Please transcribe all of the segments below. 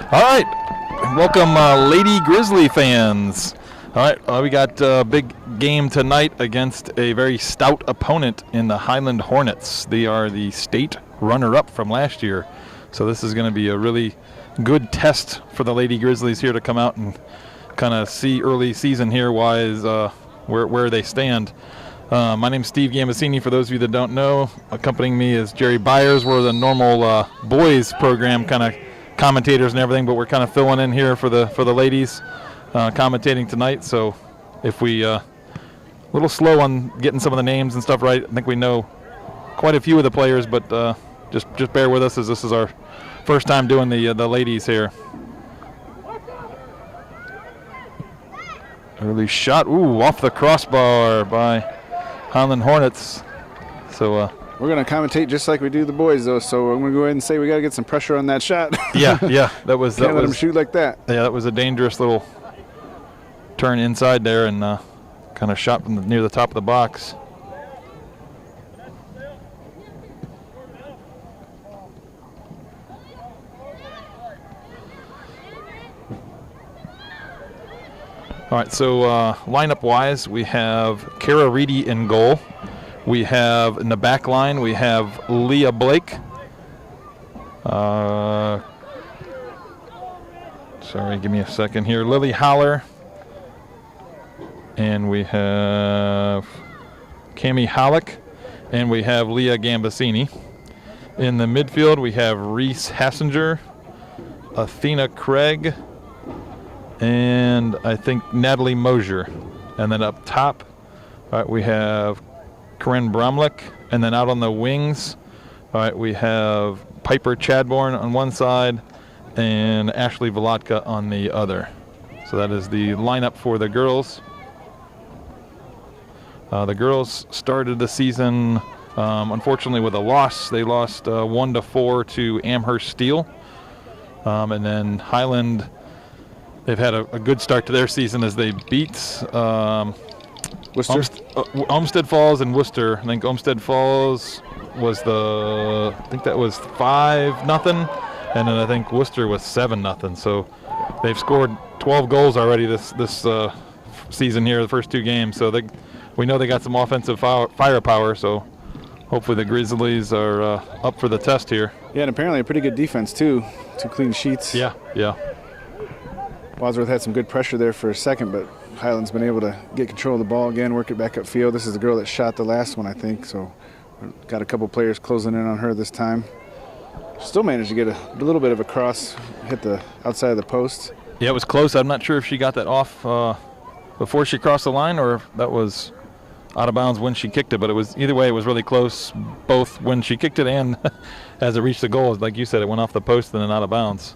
All right, welcome Lady Grizzly fans. All right, we got a big game tonight against a very stout opponent in the Highland Hornets. They are the state runner-up from last year. So this is going to be a really good test for the Lady Grizzlies here to come out and kind of see early season here wise where they stand. My name's Steve Gambasini, for those of you that don't know. Accompanying me is Jerry Byers. We're the normal boys program kind of commentators and everything, but we're kind of filling in here for the ladies commentating tonight. So if we a little slow on getting some of the names and stuff right, I think we know quite a few of the players, but just bear with us as this is our first time doing the ladies here. Early shot, ooh, off the crossbar by Highland Hornets. So we're going to commentate just like we do the boys, though. So I'm going to go ahead and say we got to get some pressure on that shot. yeah, that was Can't let them shoot like that. Yeah, that was a dangerous little turn inside there and kind of shot from near the top of the box. All right, so lineup-wise, we have Kara Reedy in goal. We have, in the back line, we have Leah Blake. Sorry, give me a second here. Lily Haller. And we have Cami Halleck. And we have Leah Gambasini. In the midfield, we have Reese Hassinger, Athena Craig, and I think Natalie Mosier. And then up top, all right, we have Corinne Bromlick. And then out on the wings, all right, we have Piper Chadbourne on one side and Ashley Volotka on the other. So that is the lineup for the girls. The girls started the season, unfortunately, with a loss. They lost 1-4 to Amherst Steel. And then Highland, they've had a good start to their season as they beat Worcester? Olmsted Falls and Worcester. I think Olmsted Falls was I think that was 5-0, and then I think Worcester was 7-0. So they've scored 12 goals already this season here, the first two games. So we know they got some offensive firepower. So hopefully the Grizzlies are up for the test here. Yeah, and apparently a pretty good defense too. 2 clean sheets. Yeah. Wadsworth had some good pressure there for a second, but Highland's been able to get control of the ball again, work it back upfield. This is the girl that shot the last one, I think, so got a couple players closing in on her this time. Still managed to get a little bit of a cross, hit the outside of the post. Yeah, it was close. I'm not sure if she got that off before she crossed the line or if that was out of bounds when she kicked it, but it was either way, it was really close, both when she kicked it and as it reached the goal. Like you said, it went off the post and then out of bounds.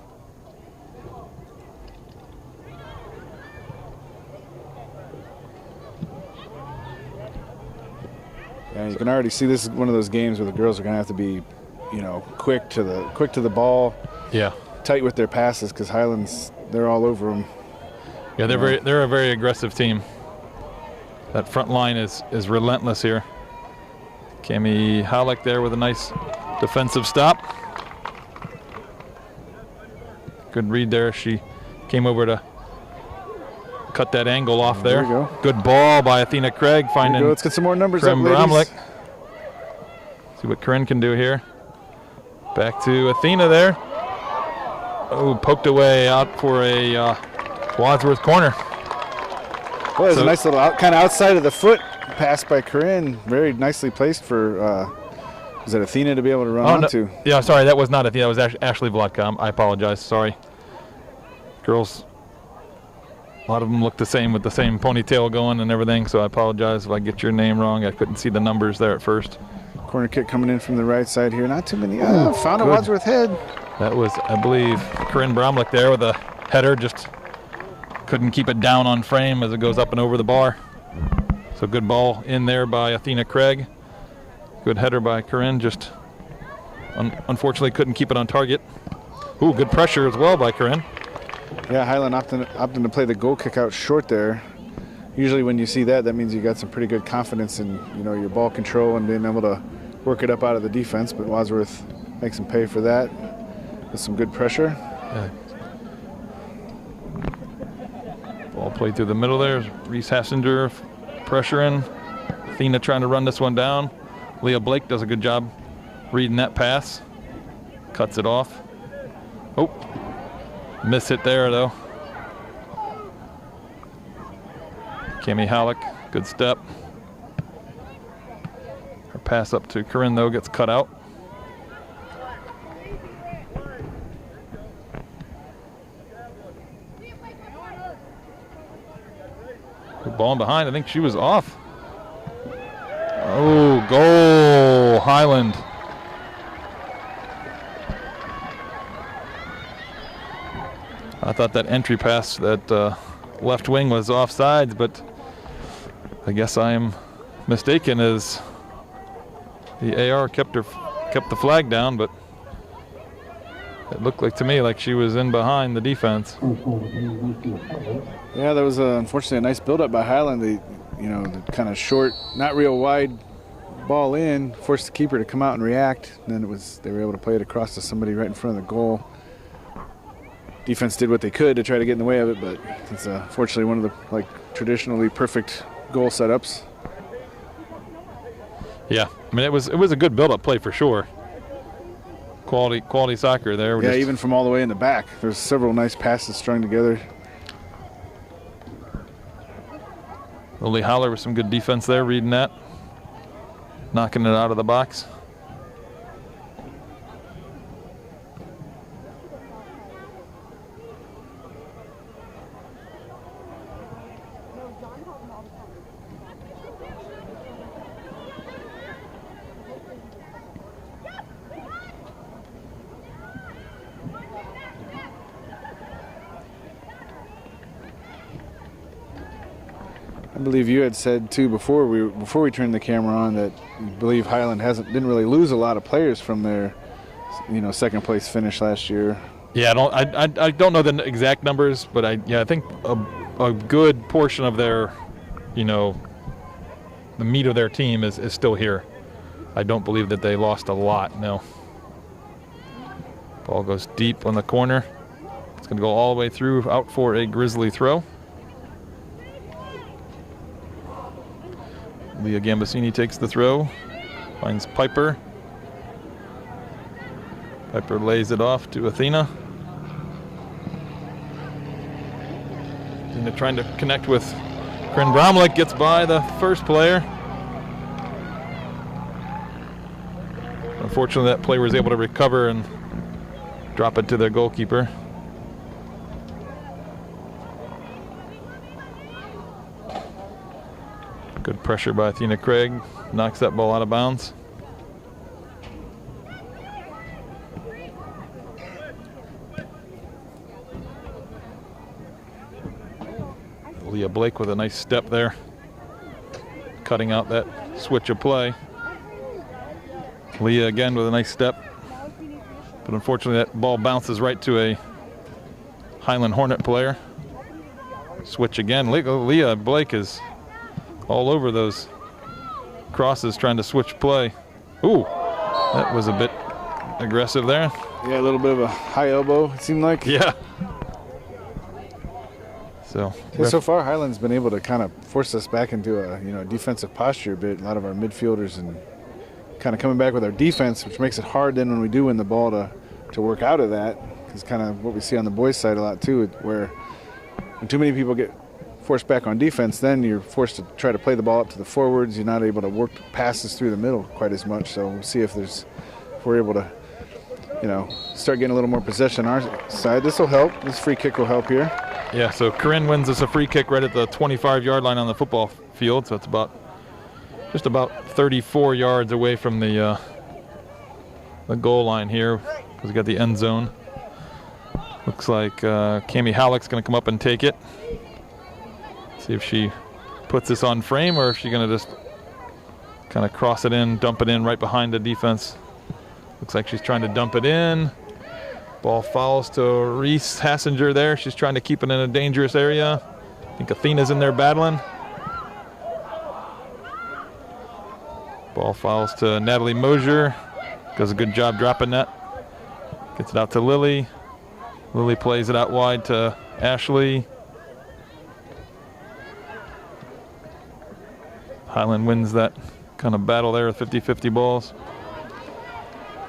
Yeah, you can already see this is one of those games where the girls are going to have to be, quick to the ball. Yeah. Tight with their passes because Highlands, they're all over them. Yeah, they're a very aggressive team. That front line is relentless here. Cami Halleck there with a nice defensive stop. Good read there. She came over to cut that angle off there. There we go. Good ball by Athena Craig finding. Let's get some more numbers Corinne up, ladies. Bromlick. See what Corinne can do here. Back to Athena there. Oh, poked away out for a Wadsworth corner. Boy, there's a nice little kind of outside of the foot pass by Corinne. Very nicely placed for, was it Athena to be able to run onto? No. Yeah, sorry, that was not Athena. That was Ashley Volotka. I apologize. Sorry. Girls, a lot of them look the same with the same ponytail going and everything, so I apologize if I get your name wrong. I couldn't see the numbers there at first. Corner kick coming in from the right side here. Not too many. Found a Wadsworth head. That was, I believe, Corinne Bromlick there with a header. Just couldn't keep it down on frame as it goes up and over the bar. So good ball in there by Athena Craig. Good header by Corinne. Just unfortunately couldn't keep it on target. Ooh, good pressure as well by Corinne. Yeah, Highland opting to play the goal kick out short there. Usually when you see that, that means you got some pretty good confidence in your ball control and being able to work it up out of the defense. But Wadsworth makes them pay for that with some good pressure. Ball played through the middle there. Reese Hassinger pressuring. Athena trying to run this one down. Leah Blake does a good job reading that pass. Cuts it off. Oh, miss hit there though. Cami Halleck, good step. Her pass up to Corinne though gets cut out. Good ball in behind, I think she was off. Oh, goal, Highland. I thought that entry pass, that left wing was offsides, but I guess I am mistaken as the AR kept the flag down, but it looked like to me like she was in behind the defense. Yeah, that was unfortunately a nice build-up by Highland. The kind of short, not real wide ball in, forced the keeper to come out and react. And then they were able to play it across to somebody right in front of the goal. Defense did what they could to try to get in the way of it, but it's fortunately one of the traditionally perfect goal setups. Yeah, I mean it was a good build-up play for sure. Quality soccer there. Yeah, even from all the way in the back, there's several nice passes strung together. Lily Holler with some good defense there, reading that, knocking it out of the box. I believe you had said too before we turned the camera on that you believe Highland didn't really lose a lot of players from their second place finish last year. Yeah, I don't know the exact numbers, but I think a good portion of their the meat of their team is still here. I don't believe that they lost a lot. No. Ball goes deep on the corner. It's going to go all the way through, out for a Grizzly throw. Leah Gambasini takes the throw, finds Piper. Piper lays it off to Athena. Athena trying to connect with Corinne Bromlick, gets by the first player. Unfortunately, that player was able to recover and drop it to their goalkeeper. Good pressure by Athena Craig, knocks that ball out of bounds. Leah Blake with a nice step there, cutting out that switch of play. Leah again with a nice step, but unfortunately that ball bounces right to a Highland Hornet player. Switch again. Leah Blake is all over those crosses trying to switch play. Ooh, that was a bit aggressive there. Yeah, a little bit of a high elbow, it seemed like. Yeah. So far Highland's been able to kind of force us back into a defensive posture a bit. A lot of our midfielders and kind of coming back with our defense, which makes it hard then when we do win the ball to work out of that. It's kind of what we see on the boys' side a lot too, where when too many people get forced back on defense, then you're forced to try to play the ball up to the forwards. You're not able to work passes through the middle quite as much. So we'll see if we're able to, start getting a little more possession on our side. This will help. This free kick will help here. Yeah, so Corinne wins us a free kick right at the 25-yard line on the football field. So it's just about 34 yards away from the goal line here, because we got the end zone. Looks like Cami Halleck's going to come up and take it. See if she puts this on frame or if she's going to just kind of cross it in, dump it in right behind the defense. Looks like she's trying to dump it in. Ball falls to Reese Hassinger there. She's trying to keep it in a dangerous area. I think Athena's in there battling. Ball falls to Natalie Mosier. Does a good job dropping that. Gets it out to Lily. Lily plays it out wide to Ashley. Highland wins that kind of battle there with 50-50 balls.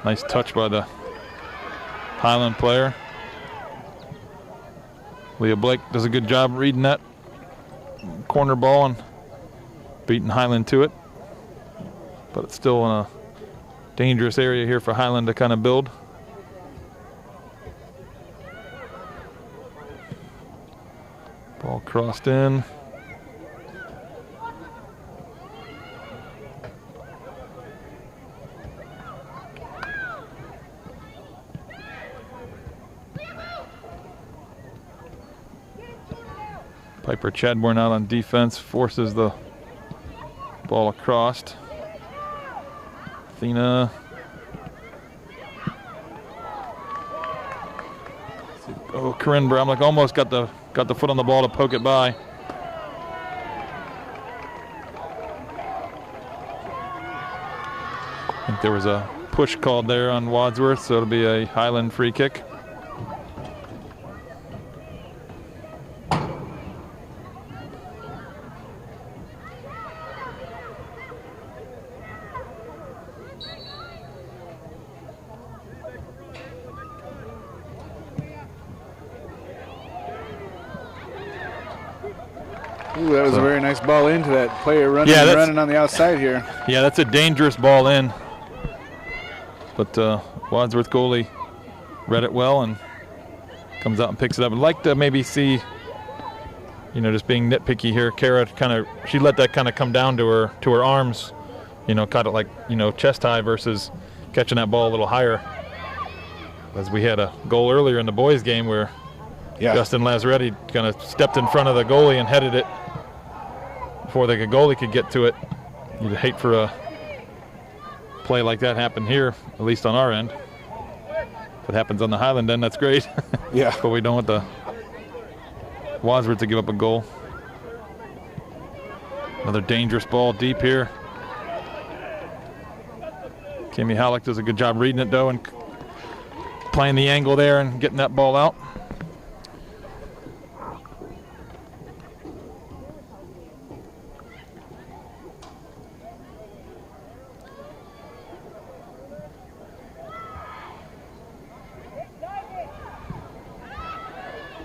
Nice touch by the Highland player. Leah Blake does a good job reading that corner ball and beating Highland to it. But it's still in a dangerous area here for Highland to kind of build. Ball crossed in. Piper Chadbourne out on defense, forces the ball across. Athena. Oh, Corinne Bramlich almost got the foot on the ball to poke it by. I think there was a push called there on Wadsworth, so it'll be a Highland free kick. Ooh, that was a very nice ball into that player running on the outside here. Yeah, that's a dangerous ball in. But Wadsworth goalie read it well and comes out and picks it up. I'd like to maybe see, just being nitpicky here, Kara she let that kind of come down to her arms, caught it like, chest high versus catching that ball a little higher. As we had a goal earlier in the boys game where Justin Lazaretti kind of stepped in front of the goalie and headed it before the goalie could get to it. You'd hate for a play like that happen here, at least on our end. If it happens on the Highland end, that's great. Yeah. But we don't want the Wadsworth to give up a goal. Another dangerous ball deep here. Kimmy Halleck does a good job reading it though and playing the angle there and getting that ball out.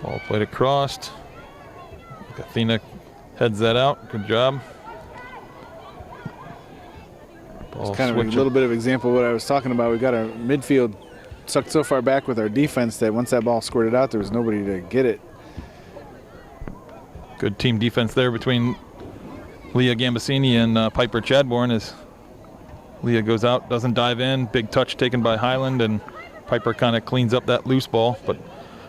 Ball played across. Athena heads that out. Good job. It's kind of a little bit of example of what I was talking about. We got our midfield sucked so far back with our defense that once that ball squirted out, there was nobody to get it. Good team defense there between Leah Gambasini and Piper Chadbourne as Leah goes out, doesn't dive in. Big touch taken by Highland, and Piper kind of cleans up that loose ball. But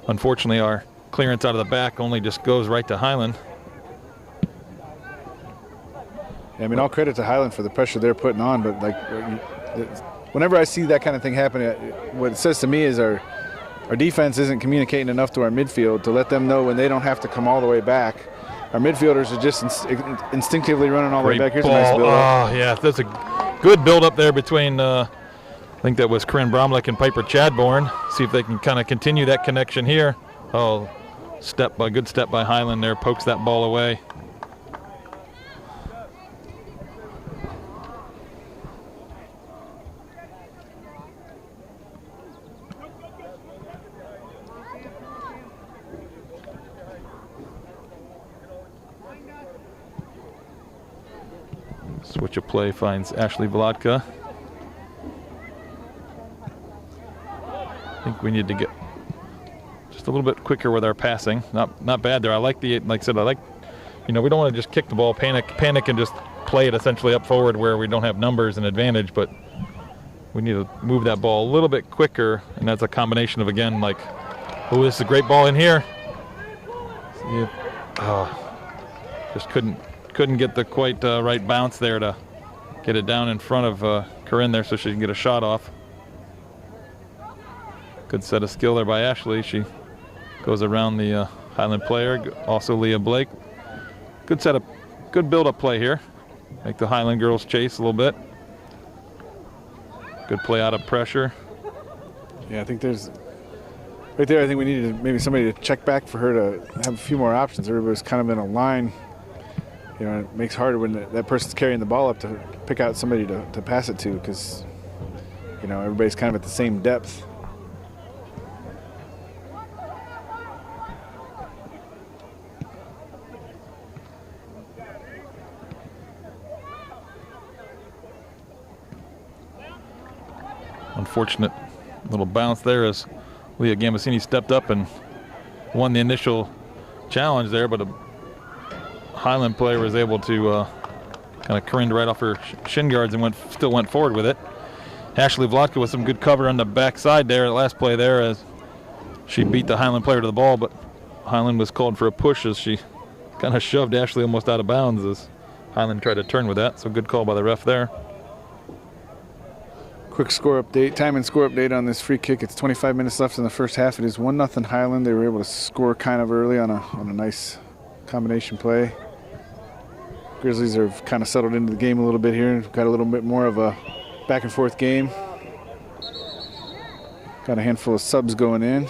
unfortunately, our clearance out of the back only just goes right to Highland. Yeah, I mean, all credit to Highland for the pressure they're putting on, but like whenever I see that kind of thing happen, what it says to me is our defense isn't communicating enough to our midfield to let them know when they don't have to come all the way back. Our midfielders are just instinctively running all the way back. Here's a nice build. Oh, yeah, that's a good build up there between, I think that was Corinne Bromlick and Piper Chadbourne. See if they can kind of continue that connection here. Oh, good step by Highland there, pokes that ball away. Switch of play finds Ashley Volodka. I think we need to get just a little bit quicker with our passing. Not bad there. I like we don't want to just kick the ball, panic and just play it essentially up forward where we don't have numbers and advantage, but we need to move that ball a little bit quicker, and that's a combination of, again, like, oh, this is a great ball in here. Just couldn't get the quite right bounce there to get it down in front of Corinne there so she can get a shot off. Good set of skill there by Ashley. She goes around the Highland player, also Leah Blake. Good build-up play here. Make the Highland girls chase a little bit. Good play out of pressure. Yeah, I think there's right there. I think we needed maybe somebody to check back for her to have a few more options. Everybody's kind of in a line. you know, it makes it harder when that person's carrying the ball up to pick out somebody to pass it to, because, you know, everybody's kind of at the same depth. Unfortunate little bounce there as Leah Gambasini stepped up and won the initial challenge there, but a Highland player was able to kind of careened right off her shin guards and still went forward with it. Ashley Vlotka with some good cover on the backside there, last play there, as she beat the Highland player to the ball, but Highland was called for a push as she kind of shoved Ashley almost out of bounds as Highland tried to turn with that, so good call by the ref there. Quick score update, time and score update on this free kick. It's 25 minutes left in the first half. It is 1-0 Highland. They were able to score kind of early on a nice combination play. Grizzlies have kind of settled into the game a little bit here. Got a little bit more of a back and forth game. Got a handful of subs going in.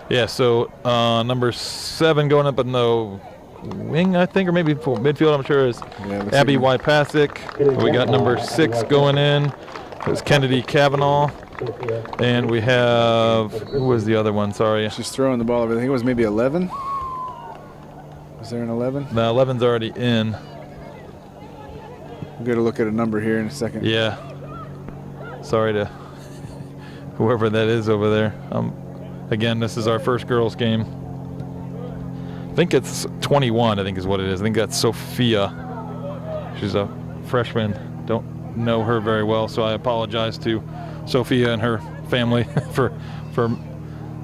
Yeah, so number 7 going up in the wing, I think, or maybe for midfield, I'm sure, is Abby Wypasek. We got number 6 going in. It was Kennedy Kavanaugh. And we have, who was the other one? Sorry. She's throwing the ball over. I think it was maybe 11. Was there an 11? No, 11's already in. We'll get a look at a number here in a second. Yeah. Sorry to whoever that is over there. Again, this is our first girls game. I think it's 21, I think is what it is. I think that's Sophia. She's a freshman. Don't know her very well, so I apologize to Sophia and her family for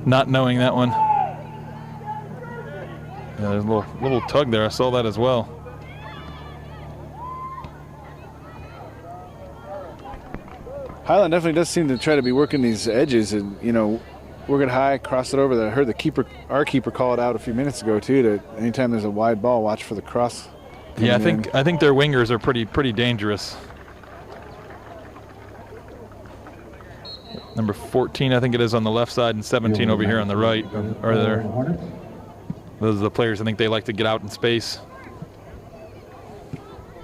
not knowing that one. Yeah, there's a little tug there. I saw that as well. Highland definitely does seem to try to be working these edges and, you know, work it high, cross it over. I heard our keeper call it out a few minutes ago too. That anytime there's a wide ball, watch for the cross. Yeah, I think their wingers are pretty dangerous. Number 14, I think it is on the left side, and 17 over here on the right. Are there? Those are the players. I think they like to get out in space.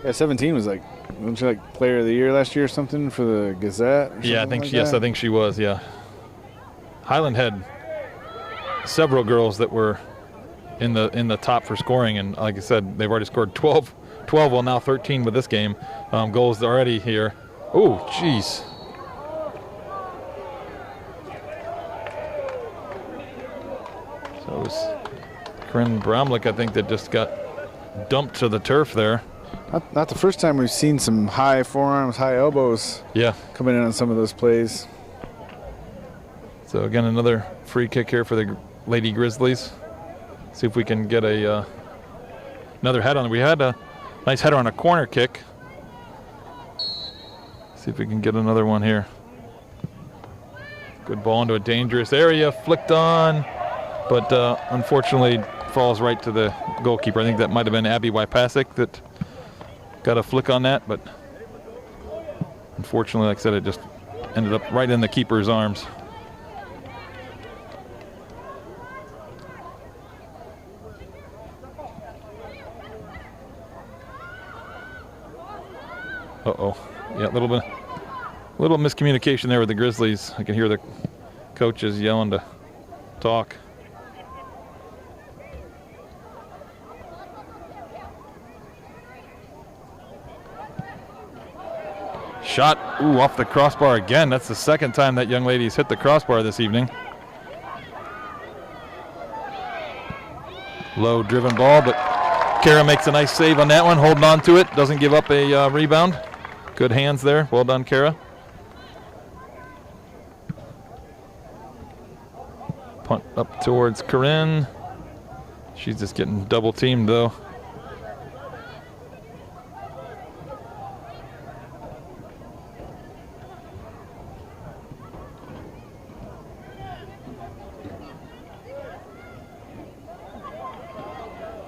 Yeah, 17 was like, wasn't she like Player of the Year last year or something for the Gazette? Or yeah, I think I think she was. Yeah. Highland had several girls that were in the top for scoring, and like I said, they've already scored 12, well now 13 with this game. Goals already here. Oh, jeez. So it was Corinne Bromlick, I think, that just got dumped to the turf there. Not the first time we've seen some high forearms, high elbows. Yeah, coming in on some of those plays. So again, another free kick here for the Lady Grizzlies. See if we can get another head on. We had a nice header on a corner kick. See if we can get another one here. Good ball into a dangerous area, flicked on, but unfortunately falls right to the goalkeeper. I think that might have been Abby Wypasek that got a flick on that, but unfortunately, like I said, it just ended up right in the keeper's arms. Uh-oh. Yeah, a little miscommunication there with the Grizzlies. I can hear the coaches yelling to talk. Shot, ooh, off the crossbar again. That's the second time that young lady's hit the crossbar this evening. Low driven ball, but Kara makes a nice save on that one, holding on to it. Doesn't give up a rebound. Good hands there. Well done, Kara. Punt up towards Corinne. She's just getting double teamed though.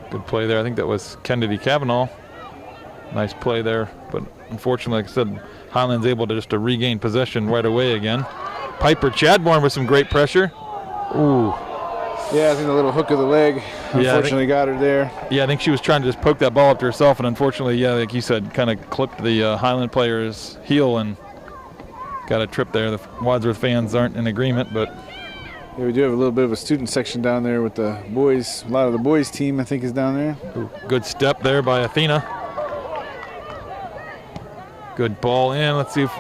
Good play there. I think that was Kennedy Kavanaugh. Nice play there, but unfortunately, like I said, Highland's able to regain possession right away again. Piper Chadbourne with some great pressure. Ooh, Yeah, I think the little hook of the leg unfortunately got her there. Yeah, I think she was trying to just poke that ball up to herself, and unfortunately, yeah, like you said, kind of clipped the Highland player's heel and got a trip there. The Wadsworth fans aren't in agreement, but yeah, we do have a little bit of a student section down there with the boys. A lot of the boys' team, I think, is down there. Ooh, good step there by Athena. Good ball in. Let's see if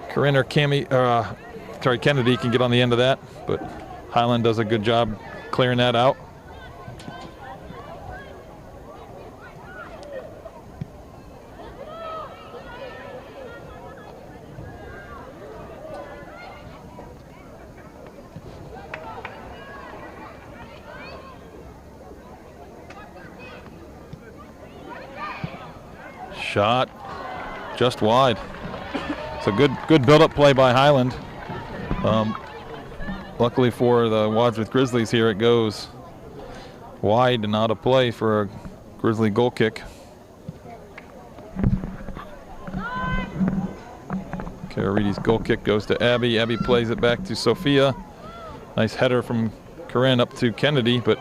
Corinne or Kennedy can get on the end of that, but Highland does a good job clearing that out. Shot just wide. So good build-up play by Highland. Luckily for the Wadsworth Grizzlies here, it goes wide and out of play for a Grizzly goal kick. Cararidi's goal kick goes to Abby. Abby plays it back to Sophia. Nice header from Corinne up to Kennedy, but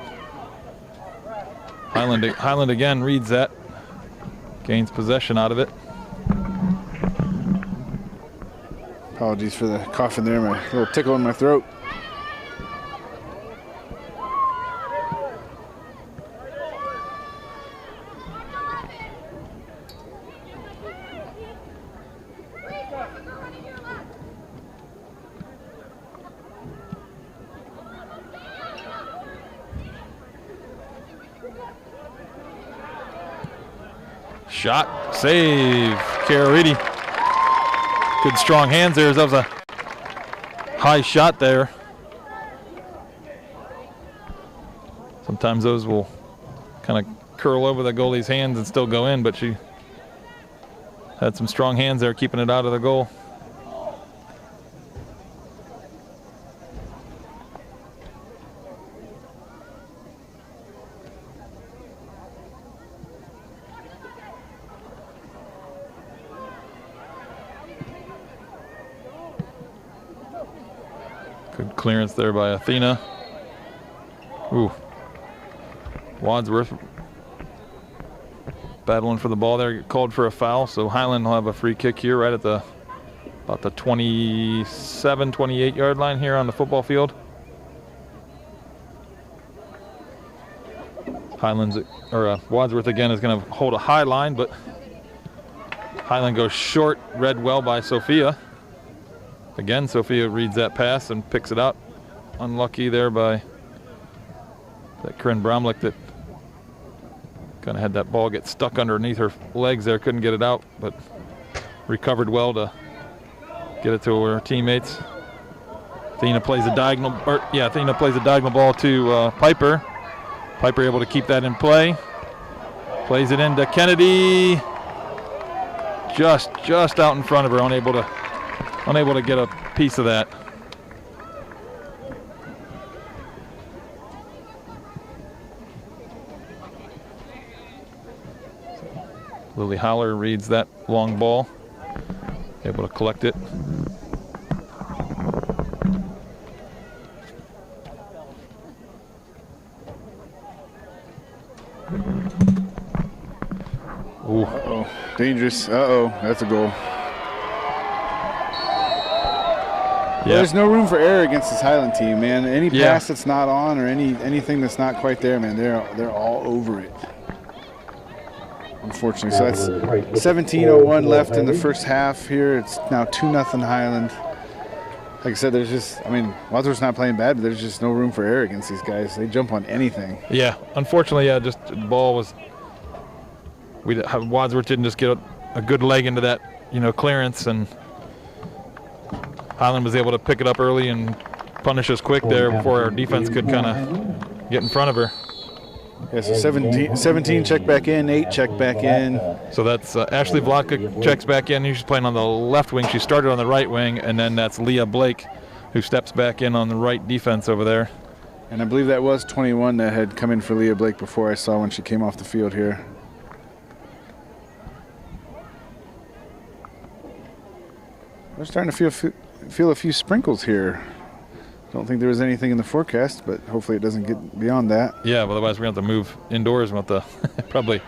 Highland again reads that. Gains possession out of it. Apologies for the coughing there, my little tickle in my throat. Shot, save, Cararidi. Good strong hands there. That was a high shot there. Sometimes those will kind of curl over the goalie's hands and still go in, but she had some strong hands there keeping it out of the goal. Good clearance there by Athena. Ooh. Wadsworth battling for the ball there, get called for a foul, so Highland will have a free kick here right at about the 27, 28 yard line here on the football field. Wadsworth again is going to hold a high line, but Highland goes short, read well by Sophia. Again, Sophia reads that pass and picks it out. Unlucky there by that Corinne Bromlick that kind of had that ball get stuck underneath her legs there, couldn't get it out, but recovered well to get it to her teammates. Athena plays a diagonal ball to Piper. Piper able to keep that in play. Plays it into Kennedy. Just out in front of her, unable to get a piece of that. Lily Howler reads that long ball, able to collect it. Ooh. Uh-oh, dangerous. Uh-oh, that's a goal. Yeah. Well, there's no room for error against this Highland team, man. Any pass that's not on or anything that's not quite there, man, they're all over it. Unfortunately, so that's 17:01 left in the first half here. It's now 2-0 Highland. Like I said, Wadsworth's not playing bad, but there's just no room for error against these guys. They jump on anything. Yeah, unfortunately, just the ball was. Wadsworth didn't just get a good leg into that, clearance, and Highland was able to pick it up early and punish us quick there before our defense could kind of get in front of her. Yeah, so 17 check back in, 8 check back in. So that's Ashley Vlotka checks back in. She's playing on the left wing. She started on the right wing, and then that's Leah Blake who steps back in on the right defense over there. And I believe that was 21 that had come in for Leah Blake before I saw when she came off the field here. We're starting to feel a few sprinkles here. Don't think there was anything in the forecast, but hopefully it doesn't get beyond that. Yeah, otherwise we're going to have to move indoors. We'll have to probably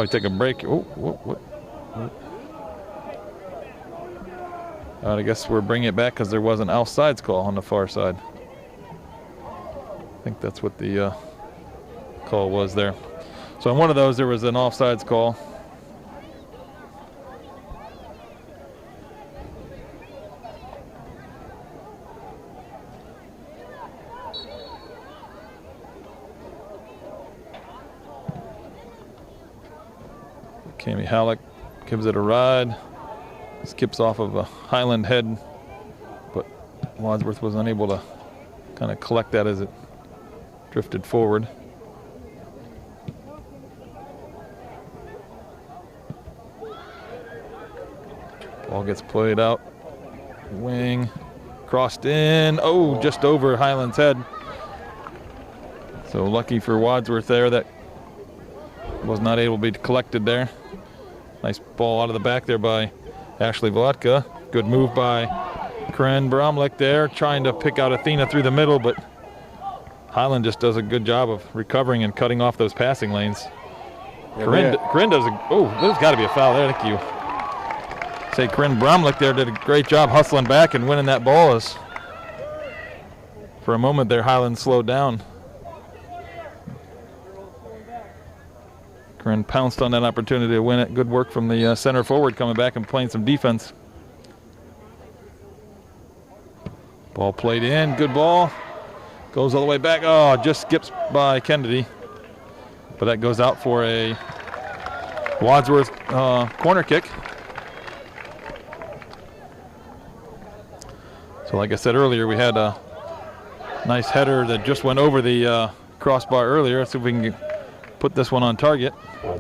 take a break. Oh, what? I guess we're bringing it back because there was an offsides call on the far side. I think that's what the call was there. So on one of those, there was an offsides call. Cami Halleck gives it a ride. Skips off of a Highland head, but Wadsworth was unable to kind of collect that as it drifted forward. Ball gets played out. Wing. Crossed in. Oh, just over Highland's head. So lucky for Wadsworth there that was not able to be collected there. Nice ball out of the back there by Ashley Volotka. Good move by Corinne Bromlick there, trying to pick out Athena through the middle, but Highland just does a good job of recovering and cutting off those passing lanes. Yeah, Corinne does there's got to be a foul there. Thank you. Say Corinne Bromlick there did a great job hustling back and winning that ball. As for a moment there, Highland slowed down. Corinne pounced on that opportunity to win it. Good work from the center forward coming back and playing some defense. Ball played in, good ball. Goes all the way back. Oh, just skips by Kennedy. But that goes out for a Wadsworth corner kick. So like I said earlier, we had a nice header that just went over the crossbar earlier. Let's see if we can put this one on target. A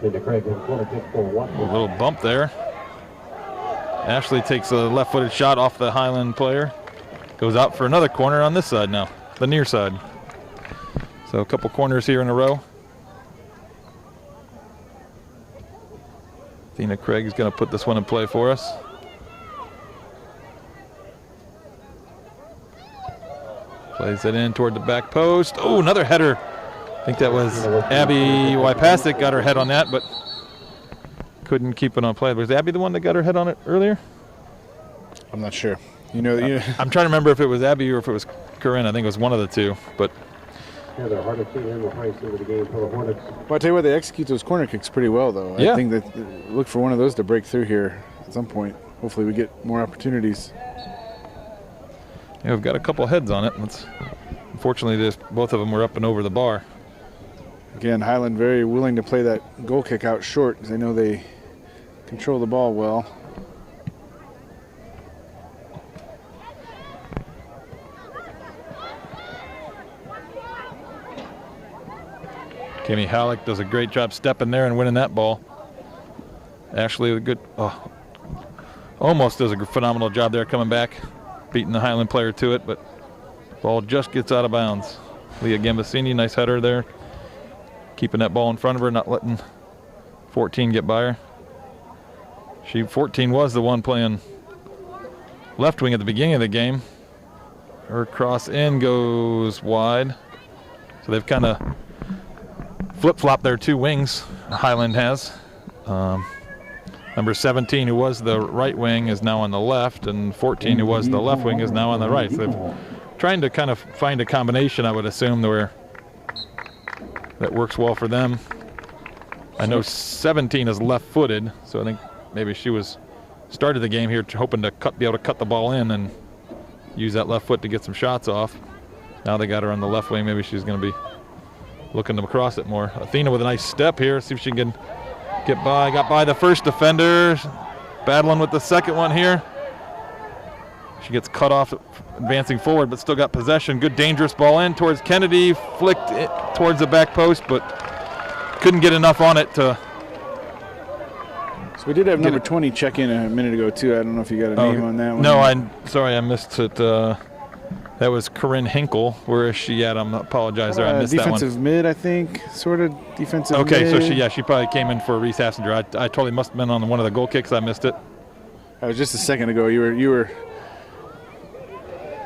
little bump there. Ashley takes a left-footed shot off the Highland player. Goes out for another corner on this side now, the near side. So a couple corners here in a row. Athena Craig is going to put this one in play for us. Plays it in toward the back post. Oh, another header. I think that was Abby Wypasek got her head on that, but couldn't keep it on play. Was Abby the one that got her head on it earlier? I'm not sure. I'm trying to remember if it was Abby or if it was Corinne. I think it was one of the two. But well, I tell you what, they execute those corner kicks pretty well, though. Yeah. I think that look for one of those to break through here at some point. Hopefully, we get more opportunities. Yeah, we've got a couple heads on it. Unfortunately, both of them were up and over the bar. Again, Highland very willing to play that goal kick out short because they know they control the ball well. Kimmy Halleck does a great job stepping there and winning that ball. Ashley, almost does a phenomenal job there coming back, beating the Highland player to it, but ball just gets out of bounds. Leah Gambasini, nice header there. Keeping that ball in front of her, not letting 14 get by her. 14 was the one playing left wing at the beginning of the game. Her cross in goes wide. So they've kind of flip-flopped their two wings, Highland has. Number 17, who was the right wing, is now on the left, and 14, who was the left wing, is now on the right. So they're trying to kind of find a combination, I would assume, where that works well for them. I know 17 is left-footed, so I think maybe she started the game here hoping to be able to cut the ball in and use that left foot to get some shots off. Now they got her on the left wing. Maybe she's going to be looking to cross it more. Athena with a nice step here. See if she can get by. Got by the first defender. Battling with the second one here. She gets cut off advancing forward, but still got possession. Good dangerous ball in towards Kennedy. Flicked it towards the back post, but couldn't get enough on it to. So we did have number 20 check in a minute ago, too. I don't know if you got a name on that one. No, I'm sorry. I missed it. That was Corinne Hinkle. Where is she at? I apologize there. I missed that one. Defensive mid, I think. Sort of defensive mid. Okay, so she probably came in for Reese Hassinger. I totally must have been on one of the goal kicks. I missed it. That was just a second ago. You were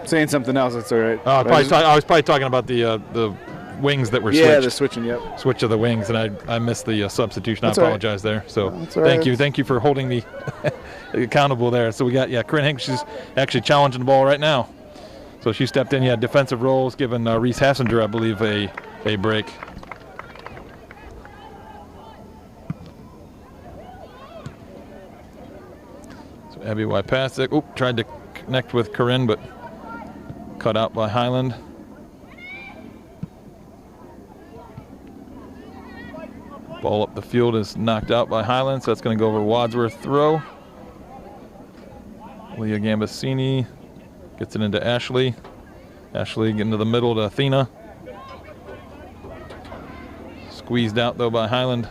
saying something else, that's all right. I was probably talking about the wings that were yeah, switched. the switching, yep. Switch of the wings, and I missed the substitution. That's I apologize there. So thank you for holding me accountable there. So we got Corinne Hink. She's actually challenging the ball right now. So she stepped in. Defensive roles, giving Reese Hassinger, I believe, a break. So Abby Wypasek, tried to connect with Corinne, but cut out by Highland. Ball up the field is knocked out by Highland, so that's going to go over Wadsworth throw. Leah Gambasini gets it into Ashley. Ashley getting to the middle to Athena. Squeezed out though by Highland.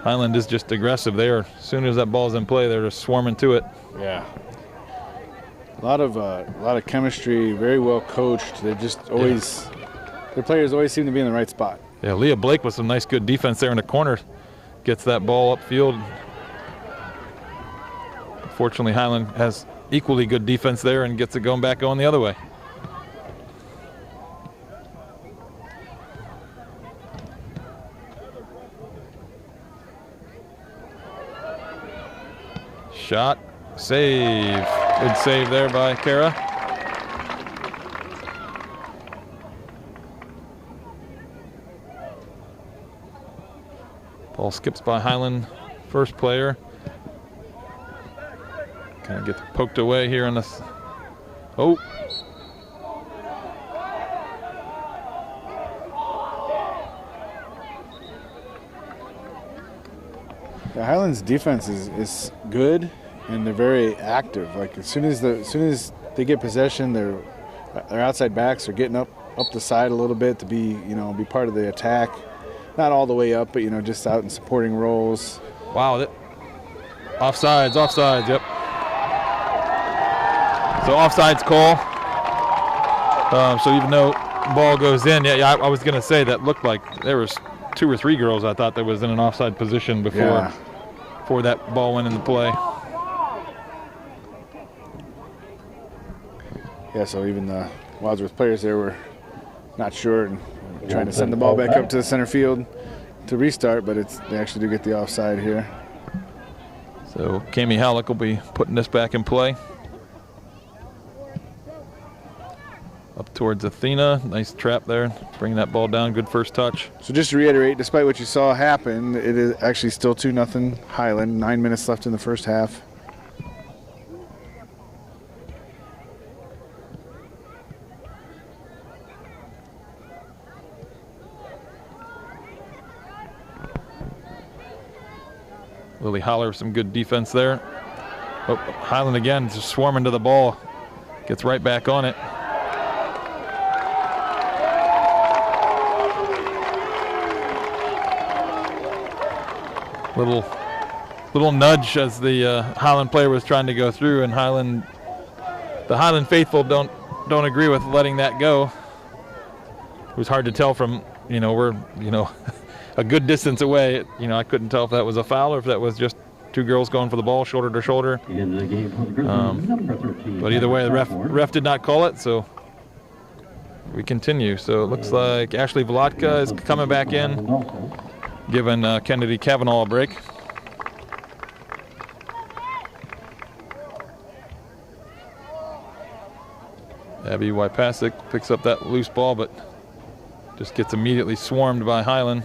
Highland is just aggressive there. As soon as that ball's in play, they're just swarming to it. Yeah. A lot of chemistry, very well coached. They just always, their players always seem to be in the right spot. Yeah, Leah Blake with some nice, good defense there in the corner. Gets that ball upfield. Fortunately, Highland has equally good defense there and gets it going the other way. Shot, save. Good save there by Kara. Ball skips by Highland, first player. Kind of gets poked away here on this. Oh. The Highlands defense is good, and they're very active. Like as soon as they get possession, their outside backs are getting up the side a little bit to be part of the attack. Not all the way up, but just out in supporting roles. Wow, offsides, yep. So offsides call. So even though ball goes in, I was gonna say that looked like there was 2 or 3 girls I thought that was in an offside position before that ball went into play. Yeah, so even the Wadsworth players there were not sure and trying to send the ball back up to the center field to restart, but they actually do get the offside here. So Cami Halleck will be putting this back in play. Up towards Athena, nice trap there, bringing that ball down, good first touch. So just to reiterate, despite what you saw happen, it is actually still 2-0 Highland, 9 minutes left in the first half. Lily Holler with some good defense there. Oh, Highland again, just swarming to the ball. Gets right back on it. Little nudge as the Highland player was trying to go through, and the Highland faithful don't agree with letting that go. It was hard to tell from, we're, a good distance away. I couldn't tell if that was a foul or if that was just 2 girls going for the ball shoulder to shoulder. But either way, the ref did not call it, so we continue. So it looks like Ashley Volotka is coming back in, giving Kennedy Cavanaugh a break. Abby Wypasek picks up that loose ball, but just gets immediately swarmed by Highland.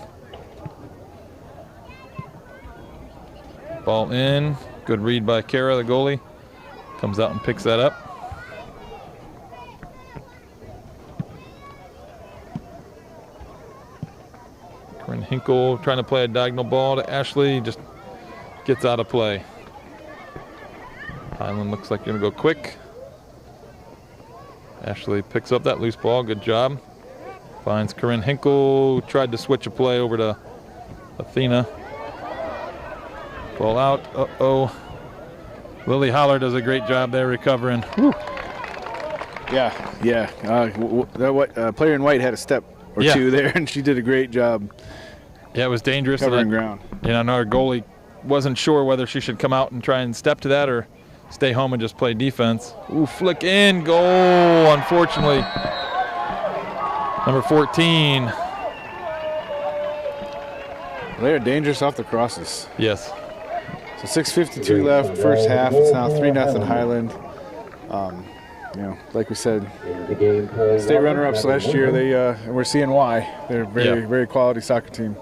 Ball in, good read by Kara, the goalie. Comes out and picks that up. Corinne Hinkle trying to play a diagonal ball to Ashley, just gets out of play. Highland looks like they're gonna go quick. Ashley picks up that loose ball, good job. Finds Corinne Hinkle, tried to switch a play over to Athena. Ball out, uh-oh. Lily Holler does a great job there recovering. Whew. Yeah. That player in white had a step or 2 there, and she did a great job. Yeah, it was dangerous. Covering ground. Our goalie wasn't sure whether she should come out and try and step to that or stay home and just play defense. Ooh, flick in, goal, unfortunately. Number 14. They're dangerous off the crosses. Yes. So 6:52 left, first half. It's now 3-0 Highland. Like we said, state runner-ups last year. We're seeing why. They're very quality soccer team.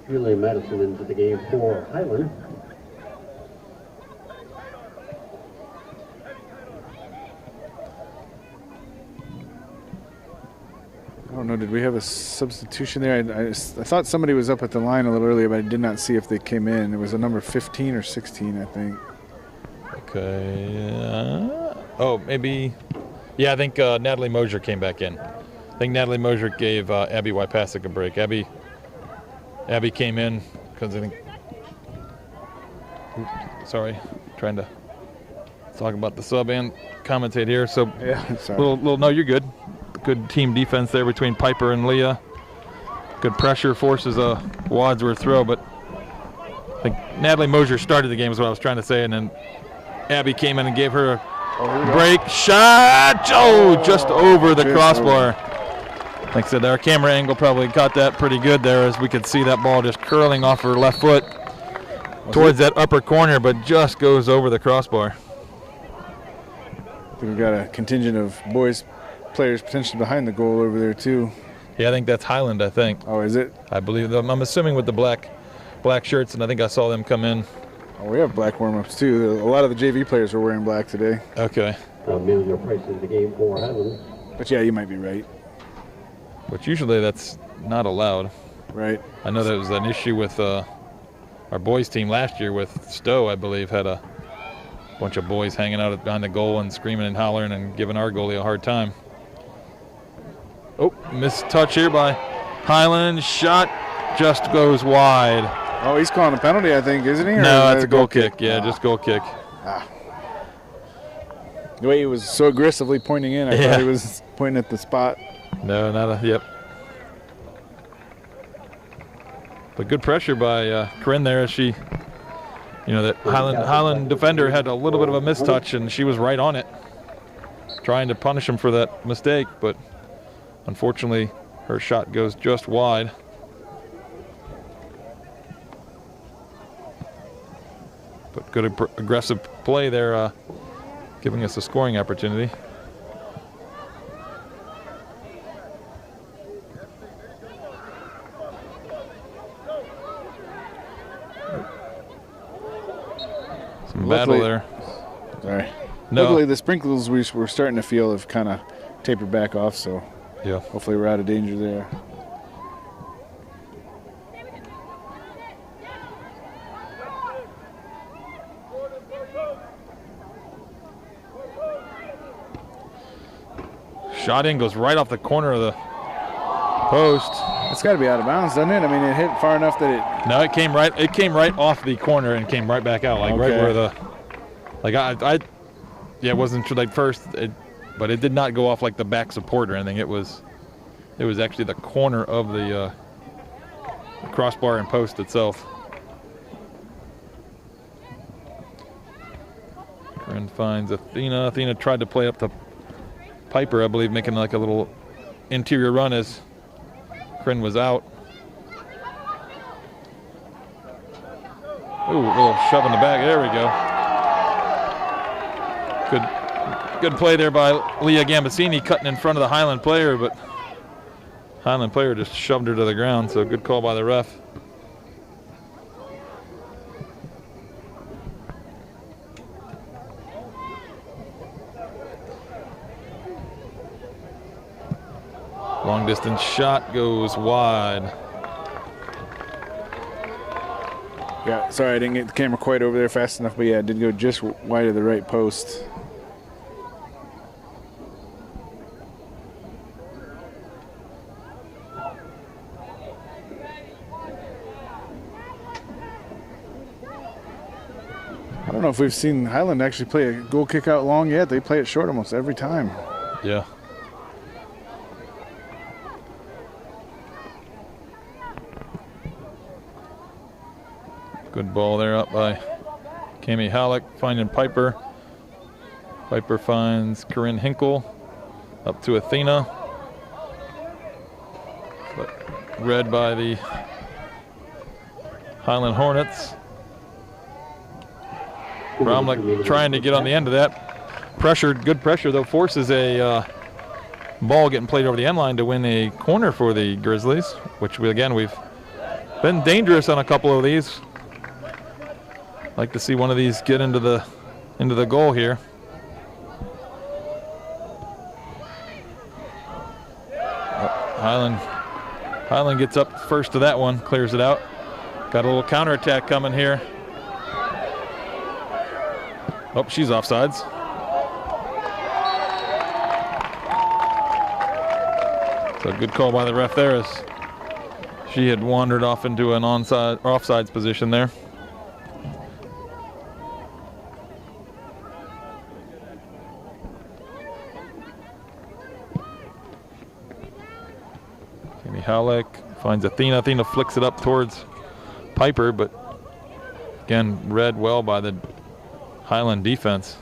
Julie Madison into the game for Highland. I don't know, did we have a substitution there? I thought somebody was up at the line a little earlier, but I did not see if they came in. It was a number 15 or 16, I think. Okay. Maybe. Yeah, I think Natalie Mosier came back in. I think Natalie Mosier gave Abby Wypasic a break. Abby came in because I think. Sorry, trying to talk about the sub and commentate here. So, yeah, sorry. No, you're good. Good team defense there between Piper and Leah. Good pressure forces a Wadsworth throw, but I think Natalie Mosier started the game is what I was trying to say, and then Abby came in and gave her a break. Shot! Oh, just over the crossbar. Like I said, our camera angle probably got that pretty good there as we could see that ball just curling off her left foot towards that upper corner, but just goes over the crossbar. I think we've got a contingent of boys players potentially behind the goal over there too. Yeah, I think that's Highland, I think. Oh, is it? I believe them. I'm assuming with the black shirts, and I think I saw them come in. Oh, we have black warm-ups too. A lot of the JV players are wearing black today. Okay. Amelia Price in the game for Highland. But yeah, you might be right. Which usually that's not allowed. Right. I know there was an issue with our boys team last year with Stowe, I believe, had a bunch of boys hanging out behind the goal and screaming and hollering and giving our goalie a hard time. Oh, missed touch here by Highland. Shot just goes wide. Oh, he's calling a penalty, I think, isn't he? No, that's a goal kick. Yeah, just goal kick. The way he was so aggressively pointing in, I thought he was pointing at the spot. No, not a, yep. But good pressure by Corinne there as she, that Highland defender had a little bit of a mistouch and she was right on it, trying to punish him for that mistake, but unfortunately her shot goes just wide. But good aggressive play there, giving us a scoring opportunity. Some battle there. Sorry. No. Luckily, the sprinkles we're starting to feel have kind of tapered back off, so yeah. Hopefully we're out of danger there. Shot in, goes right off the corner of the post. It's got to be out of bounds, doesn't it? I mean, it hit far enough that it. No, it came right off the corner and came right back out, like right where the, it wasn't like first, but it did not go off like the back support or anything. It was actually the corner of the crossbar and post itself. Corinne finds Athena. Athena tried to play up to Piper, I believe, making like a little interior run as Corinne was out. Ooh, a little shove in the back. There we go. Good play there by Leah Gambasini, cutting in front of the Highland player, but Highland player just shoved her to the ground, so good call by the ref. Long distance shot goes wide. Yeah, sorry I didn't get the camera quite over there fast enough, but yeah, it did go just wide of the right post. I don't know if we've seen Highland actually play a goal kick out long yet. They play it short almost every time. Yeah. Good ball there up by Cami Halleck, finding Piper. Piper finds Corinne Hinkle, up to Athena. But read by the Highland Hornets. Bromlick trying to get on the end of that. Pressure, good pressure though, forces a ball getting played over the end line to win a corner for the Grizzlies, which we've been dangerous on a couple of these. Like to see one of these get into the goal here. Highland gets up first to that one, clears it out. Got a little counterattack coming here. Oh, she's offsides. So good call by the ref there, as she had wandered off into an offsides position there. Amy Halleck finds Athena. Athena flicks it up towards Piper, but again, read well by the Highland defense.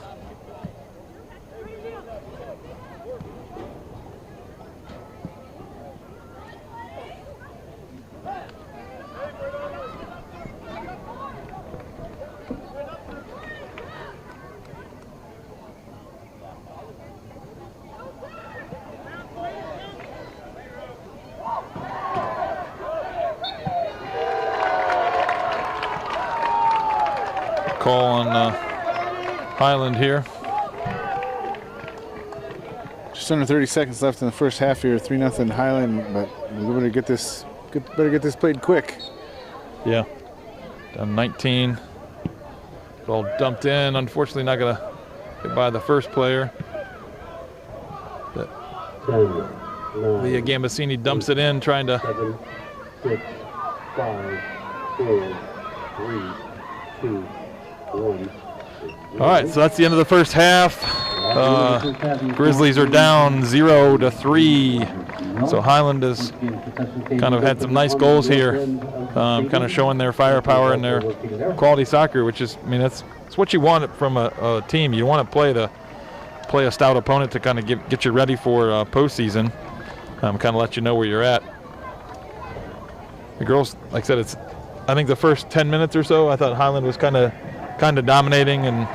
Call on Highland here. Just under 30 seconds left in the first half here. 3-0 Highland, but we better get this played quick. Yeah. Down 19. Ball dumped in. Unfortunately, not gonna get by the first player. But Leah Gambasini dumps it in, trying to. 7, 6, 5, 4, 3, 2, 1. All right, so that's the end of the first half. Grizzlies are down 0-3. So Highland has kind of had some nice goals here, kind of showing their firepower and their quality soccer, which is, I mean, that's what you want from a team. You want to play a stout opponent to kind of get you ready for postseason, kind of let you know where you're at. The girls, like I said, I think the first 10 minutes or so, I thought Highland was kind of dominating and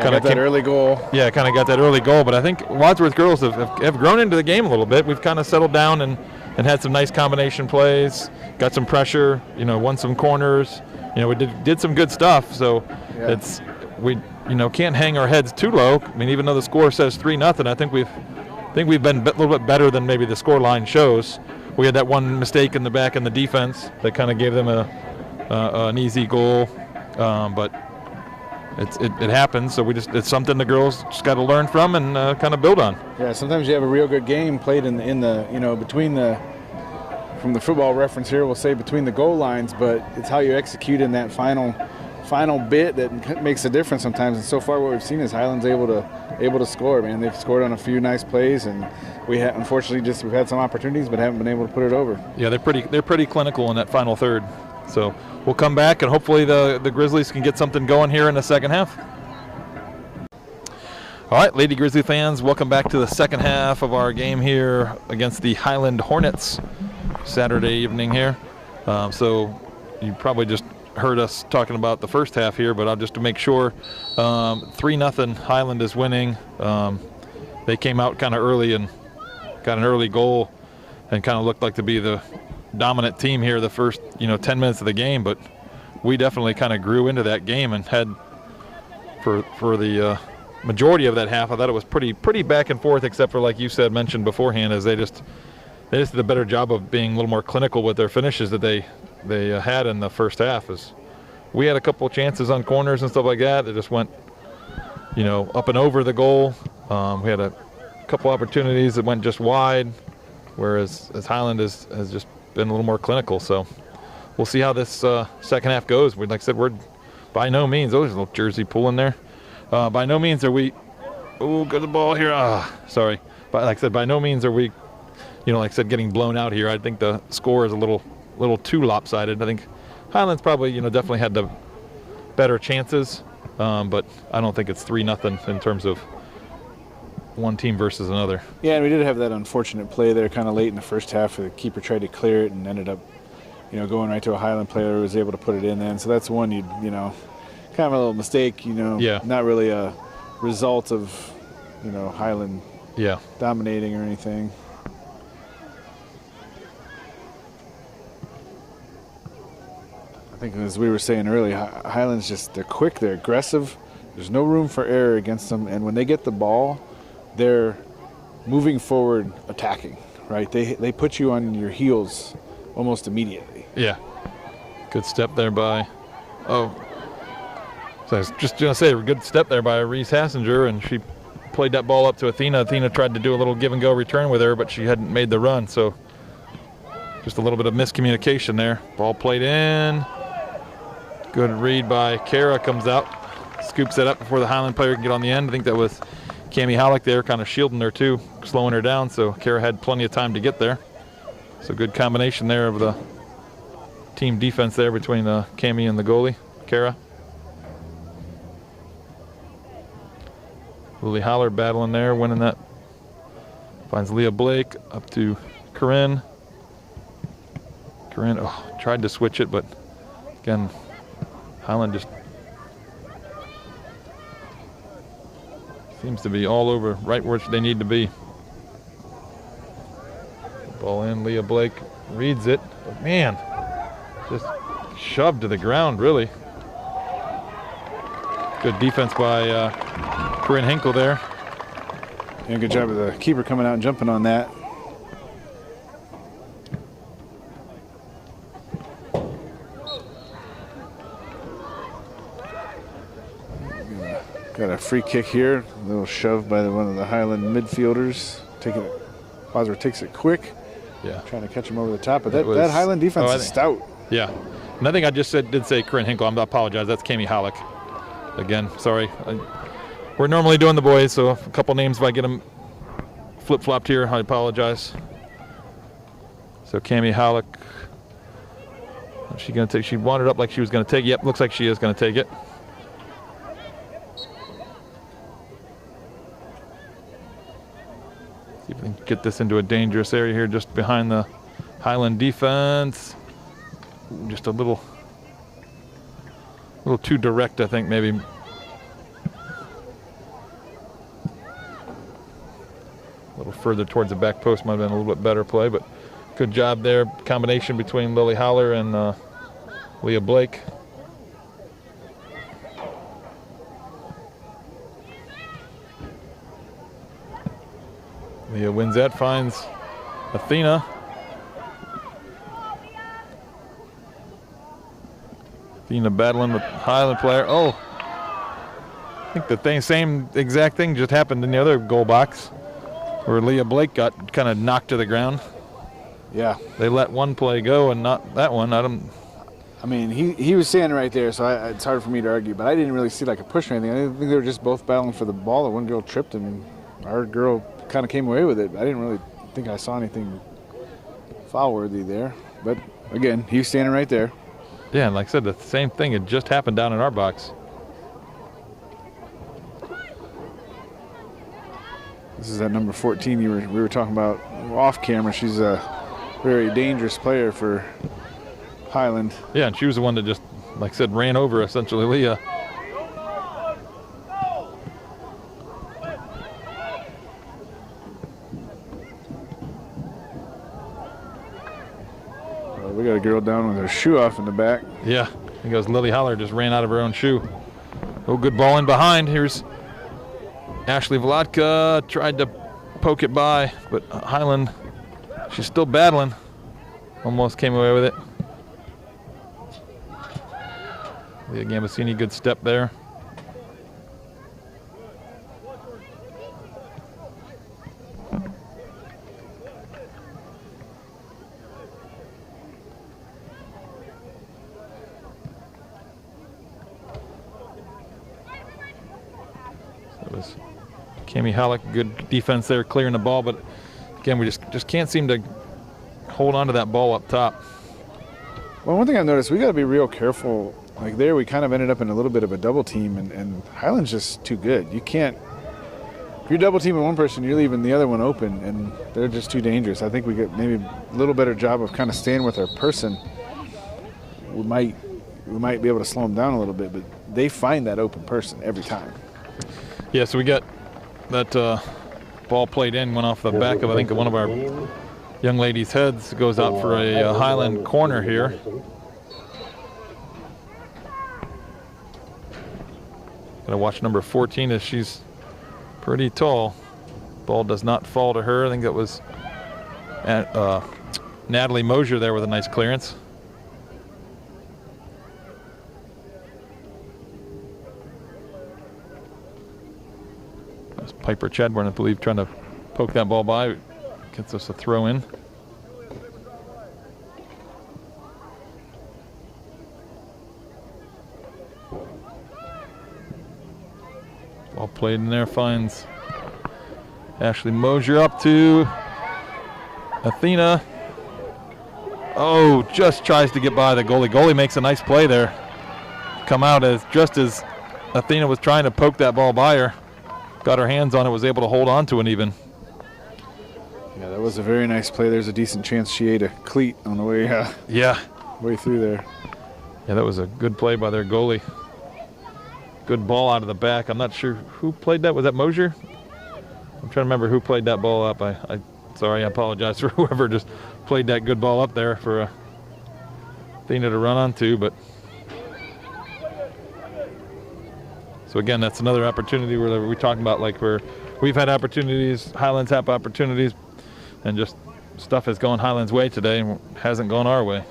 kind of that early goal. Yeah, kind of got that early goal. But I think Wadsworth girls have grown into the game a little bit. We've kind of settled down and had some nice combination plays, got some pressure, won some corners. We did some good stuff. So yeah. We can't hang our heads too low. I mean, even though the score says 3-0, I think we've been a little bit better than maybe the score line shows. We had that one mistake in the back in the defense that kind of gave them an easy goal, but it happens. So it's something the girls just got to learn from and kind of build on. Yeah, sometimes you have a real good game played in the between the, from the football reference here, we'll say between the goal lines, but it's how you execute in that final bit that makes a difference sometimes. And so far, what we've seen is Highland's able to score. Man, they've scored on a few nice plays, and unfortunately we've had some opportunities, but haven't been able to put it over. Yeah, they're pretty clinical in that final third. So we'll come back, and hopefully the Grizzlies can get something going here in the second half. All right, Lady Grizzly fans, welcome back to the second half of our game here against the Highland Hornets, Saturday evening here. So you probably just heard us talking about the first half here, but I'll just to make sure, 3-0 Highland is winning. They came out kind of early and got an early goal and kind of looked like to be the dominant team here the first 10 minutes of the game, but we definitely kind of grew into that game and had for the majority of that half. I thought it was pretty back and forth, except for, like you mentioned beforehand, as they just did a better job of being a little more clinical with their finishes that they had in the first half. As we had a couple of chances on corners and stuff like that just went up and over the goal. We had a couple opportunities that went just wide, whereas Highland has just been a little more clinical. So we'll see how this second half goes. Like I said, we're by no means, there's a little jersey pull in there. By no means are we, got the ball here. Sorry. But like I said, by no means are we, like I said, getting blown out here. I think the score is a little too lopsided. I think Highland's probably, definitely had the better chances, but I don't think it's 3-0 in terms of one team versus another. Yeah, and we did have that unfortunate play there kind of late in the first half. The keeper tried to clear it and ended up, going right to a Highland player who was able to put it in then. So that's one kind of a little mistake, Yeah. Not really a result of, Highland dominating or anything. I think as we were saying earlier, Highland's they're quick, they're aggressive. There's no room for error against them. And when they get the ball, they're moving forward, attacking, right? They put you on your heels almost immediately. Yeah. Good step there by, so I was just going to say, a good step there by Reese Hassinger, and she played that ball up to Athena. Athena tried to do a little give-and-go return with her, but she hadn't made the run, so just a little bit of miscommunication there. Ball played in. Good read by Kara, comes out, scoops it up before the Highland player can get on the end. I think that was Cammie Halleck there, kind of shielding her too, slowing her down, so Kara had plenty of time to get there. So good combination there of the team defense there between Cammie and the goalie, Kara. Lily Holler battling there, winning that. Finds Leah Blake up to Corinne. Corinne tried to switch it, but again, Highland just seems to be all over right where they need to be. Ball in, Leah Blake reads it, but man, just shoved to the ground, really. Good defense by Corinne Hinkle there. Yeah, good job of the keeper coming out and jumping on that. Got a free kick here. A little shove by one of the Highland midfielders. Wadsworth takes it quick. Yeah. Trying to catch him over the top. But that Highland defense is stout. Yeah. And I think I just did say Corinne Hinkle. I apologize. That's Cammie Halleck. Again, sorry. We're normally doing the boys, so a couple names, if I get them flip-flopped here, I apologize. So Cammie Halleck. Is she going to take? She wandered up like she was going to take it. Yep, looks like she is going to take it. See if we can get this into a dangerous area here just behind the Highland defense. Just a little too direct, I think, maybe. A little further towards the back post might have been a little bit better play, but good job there. Combination between Lily Holler and Leah Blake. Leah wins that, finds Athena. Athena battling the Highland player. Oh, I think the same exact thing just happened in the other goal box where Leah Blake got kind of knocked to the ground. Yeah. They let one play go and not that one. I mean, he was standing right there, so it's hard for me to argue, but I didn't really see like a push or anything. I think they were just both battling for the ball. The one girl tripped and our girl kind of came away with it. I didn't really think I saw anything foul-worthy there. But, again, he was standing right there. Yeah, and like I said, the same thing had just happened down in our box. This is that number 14 we were talking about off camera. She's a very dangerous player for Highland. Yeah, and she was the one that just, like I said, ran over essentially Leah. We got a girl down with her shoe off in the back. Yeah, I think it was Lily Holler just ran out of her own shoe. Oh, good ball in behind. Here's Ashley Volodka, tried to poke it by, but Highland, she's still battling. Almost came away with it. Leah Gambasini, good step there. Cammie Halleck, good defense there, clearing the ball, but again, we just can't seem to hold on to that ball up top. Well, one thing I've noticed, we got to be real careful. Like there, we kind of ended up in a little bit of a double team, and Highland's just too good. You can't. If you're double teaming one person, you're leaving the other one open, and they're just too dangerous. I think we get maybe a little better job of kind of staying with our person. We might be able to slow them down a little bit, but they find that open person every time. Yeah, so we got that ball played in, went off the back of, I think, one of our young ladies' heads. Goes out for a Highland corner here. Gotta watch number 14 as she's pretty tall. Ball does not fall to her. I think that was Natalie Mosier there with a nice clearance. That's Piper Chadbourne, I believe, trying to poke that ball by. Gets us a throw in. Ball played in there, finds Ashley Mosier up to Athena. Oh, just tries to get by the goalie. Goalie makes a nice play there. Come out just as Athena was trying to poke that ball by her. Got her hands on it, was able to hold on to it even. Yeah, that was a very nice play. There's a decent chance she ate a cleat on the way way through there. Yeah, that was a good play by their goalie. Good ball out of the back. I'm not sure who played that. Was that Mosier? I'm trying to remember who played that ball up. Sorry, I apologize for whoever just played that good ball up there for Athena to run onto. But so again, that's another opportunity where we're talking about, like, where we've had opportunities, Highlands have opportunities, and just stuff has gone Highlands' way today and hasn't gone our way.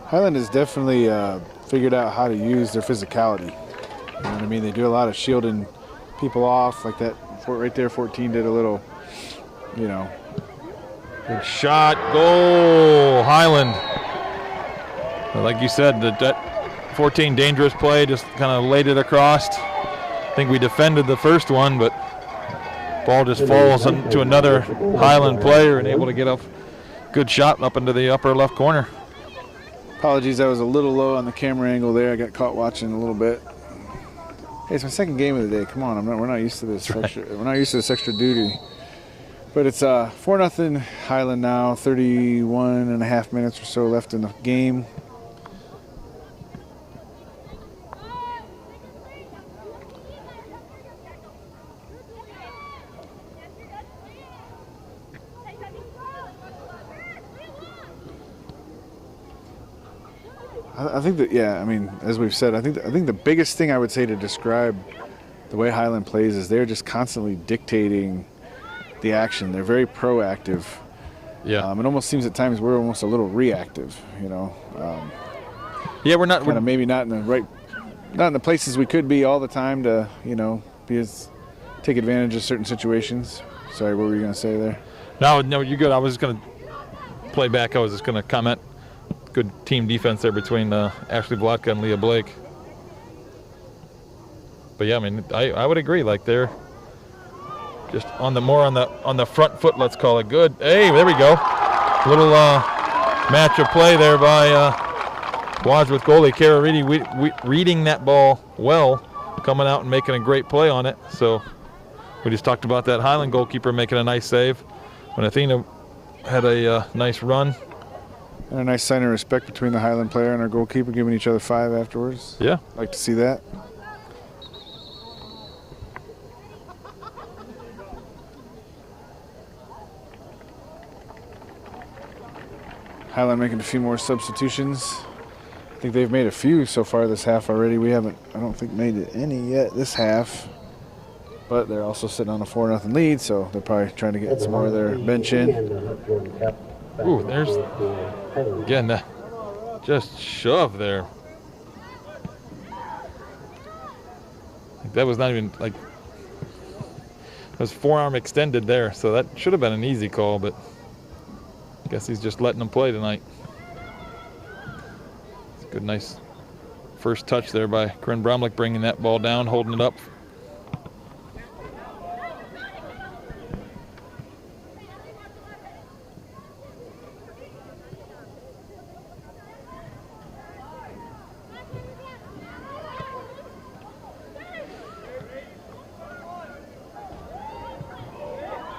Highland has definitely figured out how to use their physicality. You know what I mean? They do a lot of shielding people off, like that right there. 14 did a little, you know. Good shot, goal, Highland. Like you said, that 14 dangerous play, just kind of laid it across. I think we defended the first one, but ball just falls to another Highland player and able to get a good shot up into the upper left corner. Apologies, I was a little low on the camera angle there. I got caught watching a little bit. Hey, it's my second game of the day. Come on, we're not used to this. We're not used to this extra duty. But it's 4-0 Highland now. 31 and a half minutes or so left in the game. I think that, yeah, I mean, as we've said, I think the biggest thing I would say to describe the way Highland plays is they're just constantly dictating the action. They're very proactive. Yeah. It almost seems at times we're almost a little reactive, you know. Yeah, we're not. We're maybe not in the places we could be all the time to, you know, take advantage of certain situations. Sorry, what were you going to say there? No, you're good. I was just going to play back. I was just going to comment. Good team defense there between Ashley Vlotka and Leah Blake. But yeah, I mean, I would agree. Like, they're just on the front foot. Let's call it. Good. Hey, there we go. Little match of play there by Wadsworth goalie Kara Reedy, reading that ball well, coming out and making a great play on it. So we just talked about that Highland goalkeeper making a nice save when Athena had a nice run. And a nice sign of respect between the Highland player and our goalkeeper, giving each other 5 afterwards. Yeah. Like to see that. Highland making a few more substitutions. I think they've made a few so far this half already. We haven't, I don't think, made any yet this half. But they're also sitting on a 4-0 lead, so they're probably trying to get some more of their bench in. Ooh, there's, again, just shove there. That was not even, like, it was forearm extended there, so that should have been an easy call, but I guess he's just letting them play tonight. It's a good, nice first touch there by Corinne Bromlick, bringing that ball down, holding it up.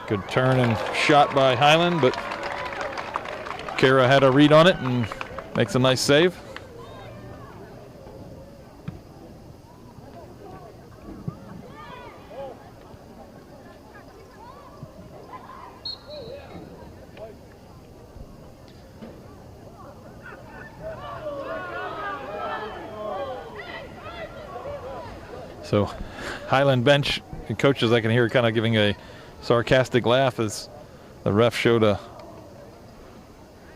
Good turn and shot by Highland, but Kara had a read on it and makes a nice save. So Highland bench and coaches, I can hear kind of giving a sarcastic laugh as the ref showed a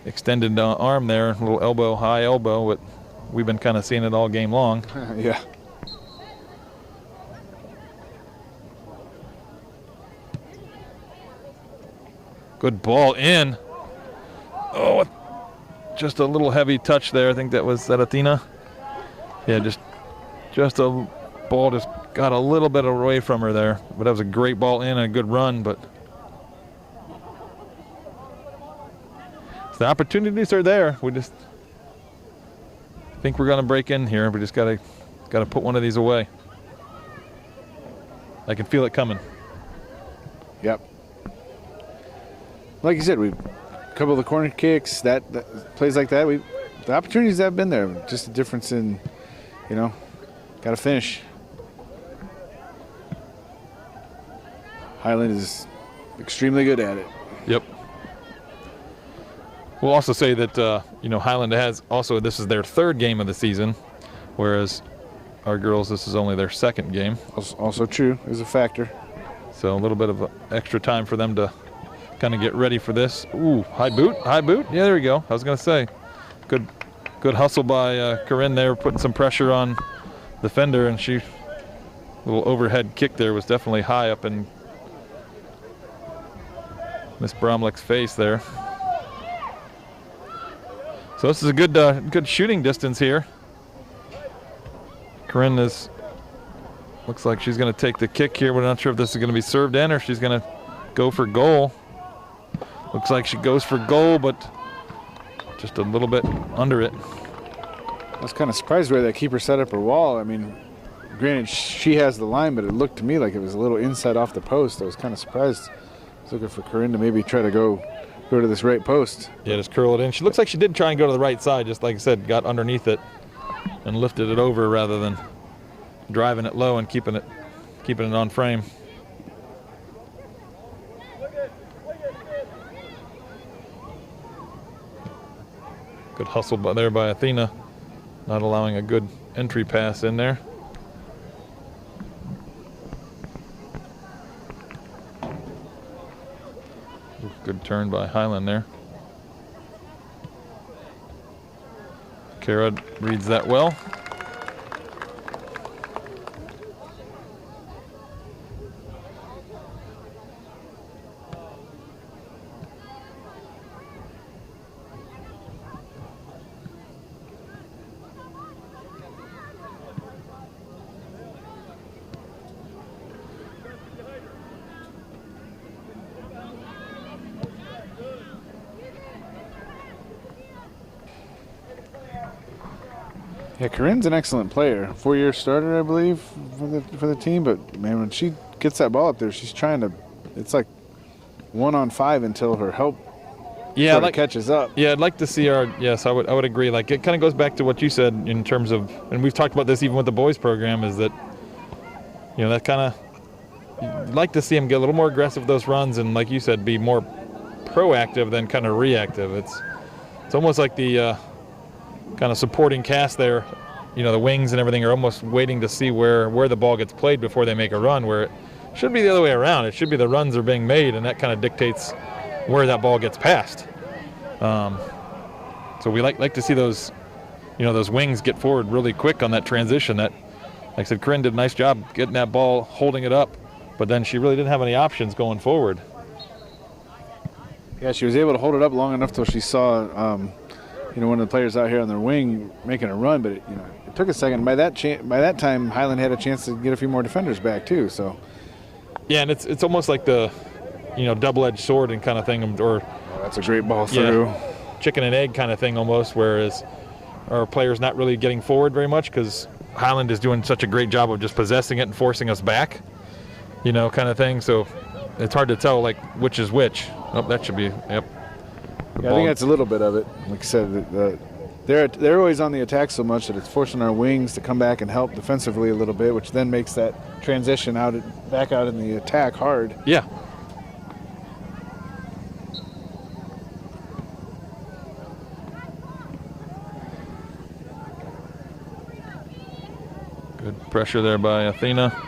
extended arm there, a little elbow, high elbow, but we've been kind of seeing it all game long. Yeah. Good ball in. Oh, just a little heavy touch there. I think that was Athena. Yeah, just a ball just got a little bit away from her there, but that was a great ball in and a good run. But the opportunities are there. We just think we're going to break in here. We just got to put one of these away. I can feel it coming. Yep. Like you said, a couple of the corner kicks, that plays like that. The opportunities have been there. Just a difference in, got to finish. Highland is extremely good at it. Yep. We'll also say that, Highland has also, this is their third game of the season, whereas our girls, this is only their second game. Also true, is a factor. So a little bit of extra time for them to kind of get ready for this. Ooh, high boot. Yeah, there we go. I was going to say, good hustle by Corinne there, putting some pressure on the fender, and a little overhead kick there was definitely high up in Miss Bromlick's face there. So this is a good shooting distance here. Corinne looks like she's going to take the kick here. We're not sure if this is going to be served in or if she's going to go for goal. Looks like she goes for goal, but just a little bit under it. I was kind of surprised where that keeper set up her wall. I mean, granted, she has the line, but it looked to me like it was a little inside off the post. I was kind of surprised. I was looking for Corinne to maybe try to go to this right post. Yeah, just curl it in. She looks like she did try and go to the right side, just like I said, got underneath it and lifted it over rather than driving it low and keeping it on frame. Good hustle there by Athena, not allowing a good entry pass in there. Good turn by Highland there. Kara reads that well. Yeah, Corinne's an excellent player. 4-year starter, I believe, for the team. But, man, when she gets that ball up there, she's trying to – it's like 1-on-5 until her help sort of catches up. Yeah, I'd like to see our – yes, I would agree. Like, it kind of goes back to what you said in terms of – and we've talked about this even with the boys program, is that, that kind of – you'd like to see them get a little more aggressive with those runs and, like you said, be more proactive than kind of reactive. It's almost like the kind of supporting cast there, the wings and everything are almost waiting to see where the ball gets played before they make a run, where it should be the other way around. It should be the runs are being made, and that kind of dictates where that ball gets passed. So we like to see those, those wings get forward really quick on that transition. That, like I said, Corinne did a nice job getting that ball, holding it up, but then she really didn't have any options going forward. Yeah, she was able to hold it up long enough till she saw one of the players out here on their wing making a run, but it took a second. By that time, Highland had a chance to get a few more defenders back too. So, yeah, and it's almost like the, double-edged sword and kind of thing, or that's a great ball through, chicken and egg kind of thing almost. Whereas our players not really getting forward very much because Highland is doing such a great job of just possessing it and forcing us back, kind of thing. So it's hard to tell like which is which. Oh, that should be yep. Yeah, I think that's a little bit of it. Like I said, they're always on the attack so much that it's forcing our wings to come back and help defensively a little bit, which then makes that transition back out in the attack hard. Yeah. Good pressure there by Athena.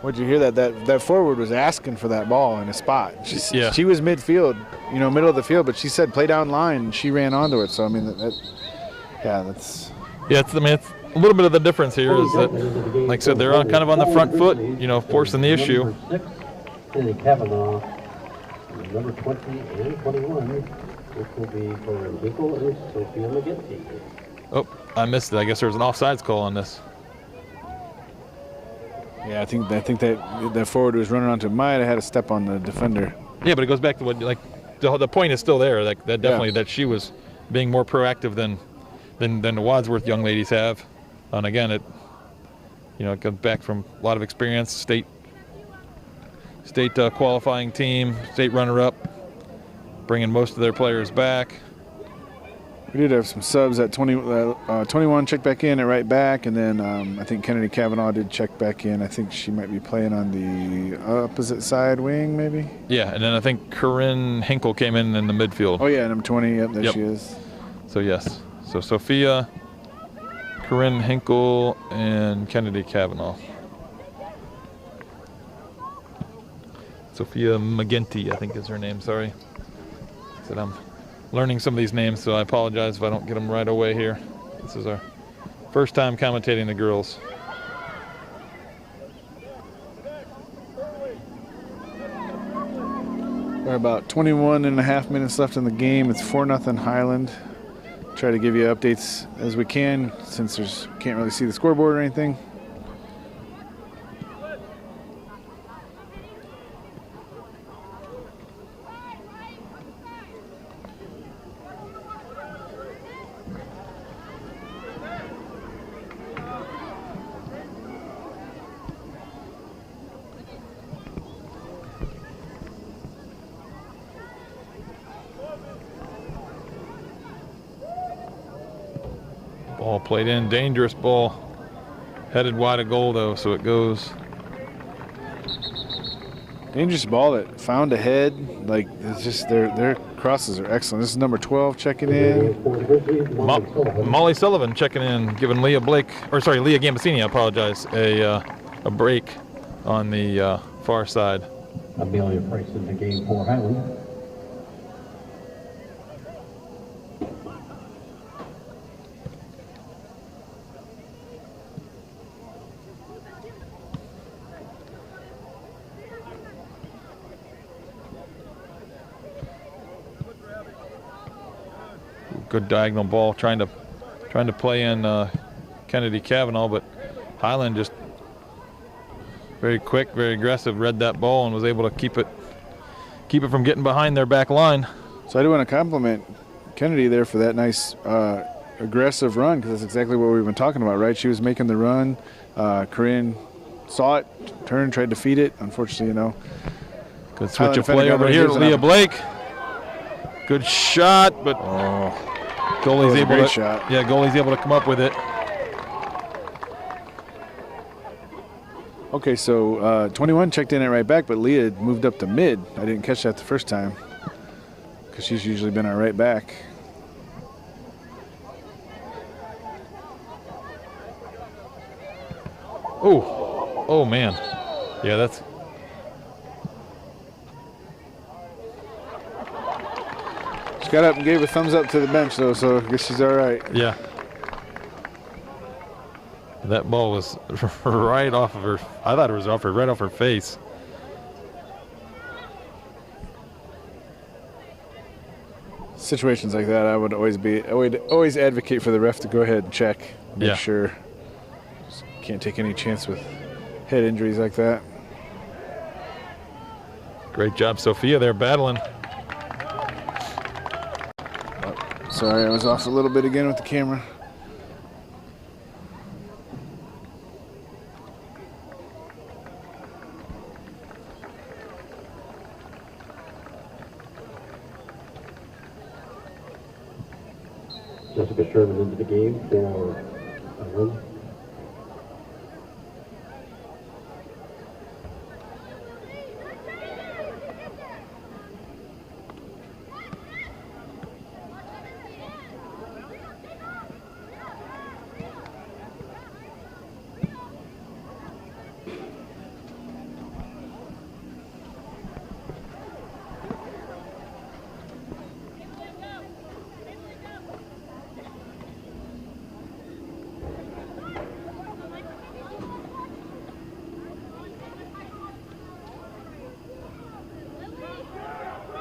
What'd you hear that forward was asking for that ball in a spot? She was midfield, middle of the field, but she said play down line, and she ran onto it. So I mean, that's. Yeah, it's a little bit of the difference here is that, like I said, they're kind of on the front foot, forcing the issue. Number 6, Kavanaugh. Number 20 and 21. This will be for Hinkle and Sophia McGinty. Oh, I missed it. I guess there was an offsides call on this. Yeah, I think that forward was running onto might have had a step on the defender. Yeah, but it goes back to what the point is still there. Like that definitely that she was being more proactive than the Wadsworth young ladies have. And again, it comes back from a lot of experience, state qualifying team, state runner-up, bringing most of their players back. We did have some subs at 21 checked back in at right back, and then I think Kennedy Kavanaugh did check back in. I think she might be playing on the opposite side wing, maybe. Yeah, and then I think Corinne Hinkle came in the midfield. Oh yeah, number 20. Yep, there she is. So yes, so Sophia, Corinne Hinkle, and Kennedy Kavanaugh. Sophia McGinty, I think is her name. Sorry, said I'm learning some of these names, so I apologize if I don't get them right away here. This is our first time commentating the girls. There are about 21 and a half minutes left in the game. It's 4-0 Highland. Try to give you updates as we can since can't really see the scoreboard or anything. Ball played in, dangerous ball. Headed wide of goal though, so it goes. Dangerous ball that found a head. Like, it's just their crosses are excellent. This is number 12 checking in. Molly Sullivan checking in, giving Leah Gambasini, I apologize, a break on the far side. Amelia Price in the game for Highland. Good diagonal ball, trying to play in Kennedy Kavanaugh, but Highland just very quick, very aggressive, read that ball and was able to keep it from getting behind their back line. So I do want to compliment Kennedy there for that nice aggressive run, because that's exactly what we've been talking about, right? She was making the run. Corinne saw it, turned, tried to feed it. Unfortunately, Good switch of play over here to Leah Blake. Good shot, but goalie's able to. Shot. Yeah, goalie's able to come up with it. Okay, so 21 checked in at right back, but Leah moved up to mid. I didn't catch that the first time because she's usually been our right back. Oh, Oh, man. Yeah, that's... She got up and gave a thumbs up to the bench, though, so I guess she's all right. Yeah. That ball was right off of her. I thought it was right off her face. Situations like that, I would always advocate for the ref to go ahead and check, make sure. Just can't take any chance with head injuries like that. Great job, Sophia. They're battling. Oh, sorry, I was off a little bit again with the camera. Jessica Sherman into the game for Highland.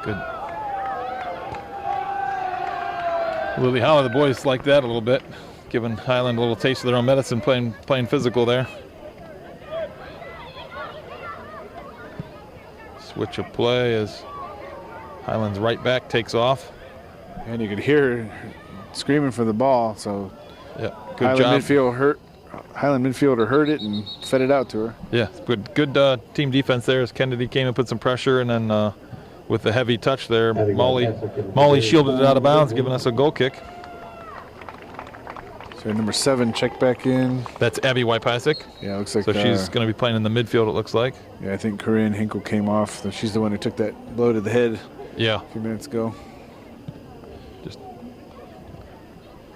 Good. Lily Howe, the boys like that a little bit, giving Highland a little taste of their own medicine, playing physical there. Switch of play as Highland's right back takes off. And you could hear her screaming for the ball, so yeah, good job. Highland midfielder heard it and fed it out to her. Yeah, good team defense there as Kennedy came and put some pressure, and then with the heavy touch there, Molly shielded it out of bounds, giving us a goal kick. So number 7 checked back in. That's Abby Wypasek. Yeah, looks like so. She's going to be playing in the midfield, it looks like. Yeah, I think Corinne Hinkle came off. So she's the one who took that blow to the head. Yeah. A few minutes ago. Just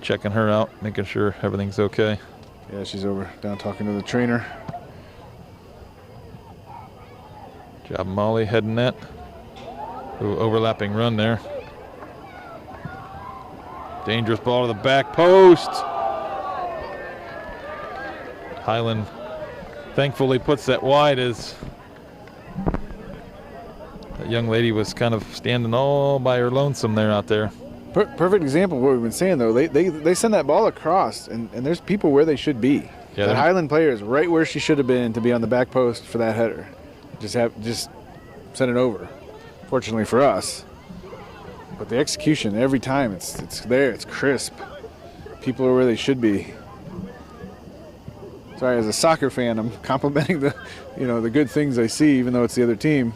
checking her out, making sure everything's okay. Yeah, she's over down talking to the trainer. Job Molly heading that. Ooh, overlapping run there. Dangerous ball to the back post. Highland thankfully puts that wide as that young lady was kind of standing all by her lonesome there out there. Perfect example of what we've been saying, though. They send that ball across, and there's people where they should be. Yeah, the Highland player is right where she should have been to be on the back post for that header. Just send it over. Fortunately for us. But the execution every time, it's there, it's crisp. People are where they should be. Sorry, as a soccer fan, I'm complimenting the good things I see, even though it's the other team.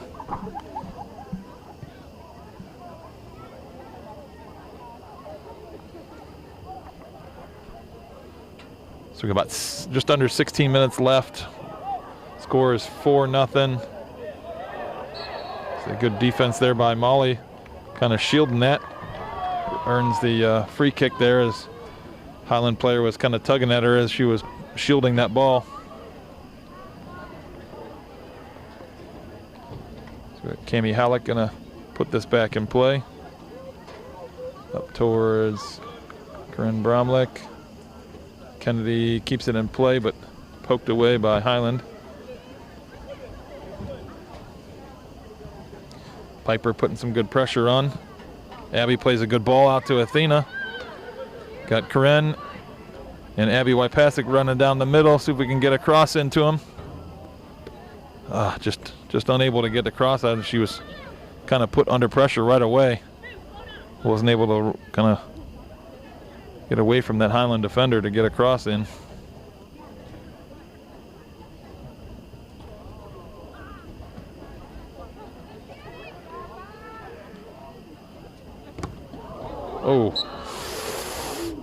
So we got about just under 16 minutes left. Score is 4-0. A good defense there by Molly, kind of shielding that. Earns the free kick there as Highland player was kind of tugging at her as she was shielding that ball. So Cammie Halleck gonna put this back in play. Up towards Corinne Bromlick. Kennedy keeps it in play, but poked away by Highland. Piper putting some good pressure on. Abby plays a good ball out to Athena. Got Corinne and Abby Wypasek running down the middle. See if we can get a cross into him. Just unable to get the cross out. She was kind of put under pressure right away. Wasn't able to kind of get away from that Highland defender to get a cross in. Oh,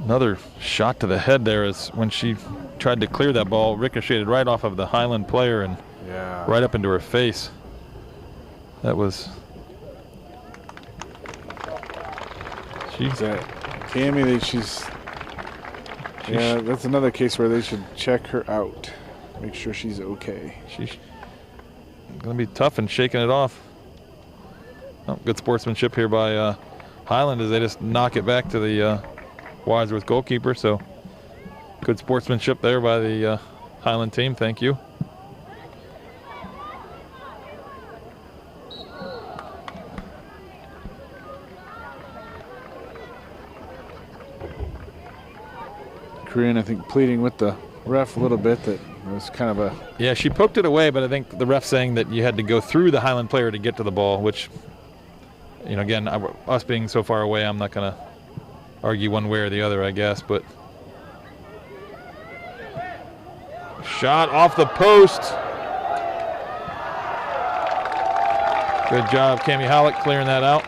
another shot to the head there is when she tried to clear that ball, ricocheted right off of the Highland player and right up into her face. That was... Cammie, that's another case where they should check her out. make sure she's okay. She's going to be tough and shaking it off. Oh, good sportsmanship here by Highland as they just knock it back to the Wadsworth goalkeeper. So good sportsmanship there by the Highland team. Thank you. Corinne, I think, pleading with the ref a little bit that it was kind of a... Yeah, she poked it away, but I think the ref saying that you had to go through the Highland player to get to the ball, which, you know, again, us being so far away, I'm not going to argue one way or the other, I guess, but... Shot off the post. Good job, Cammie Howlett, clearing that out.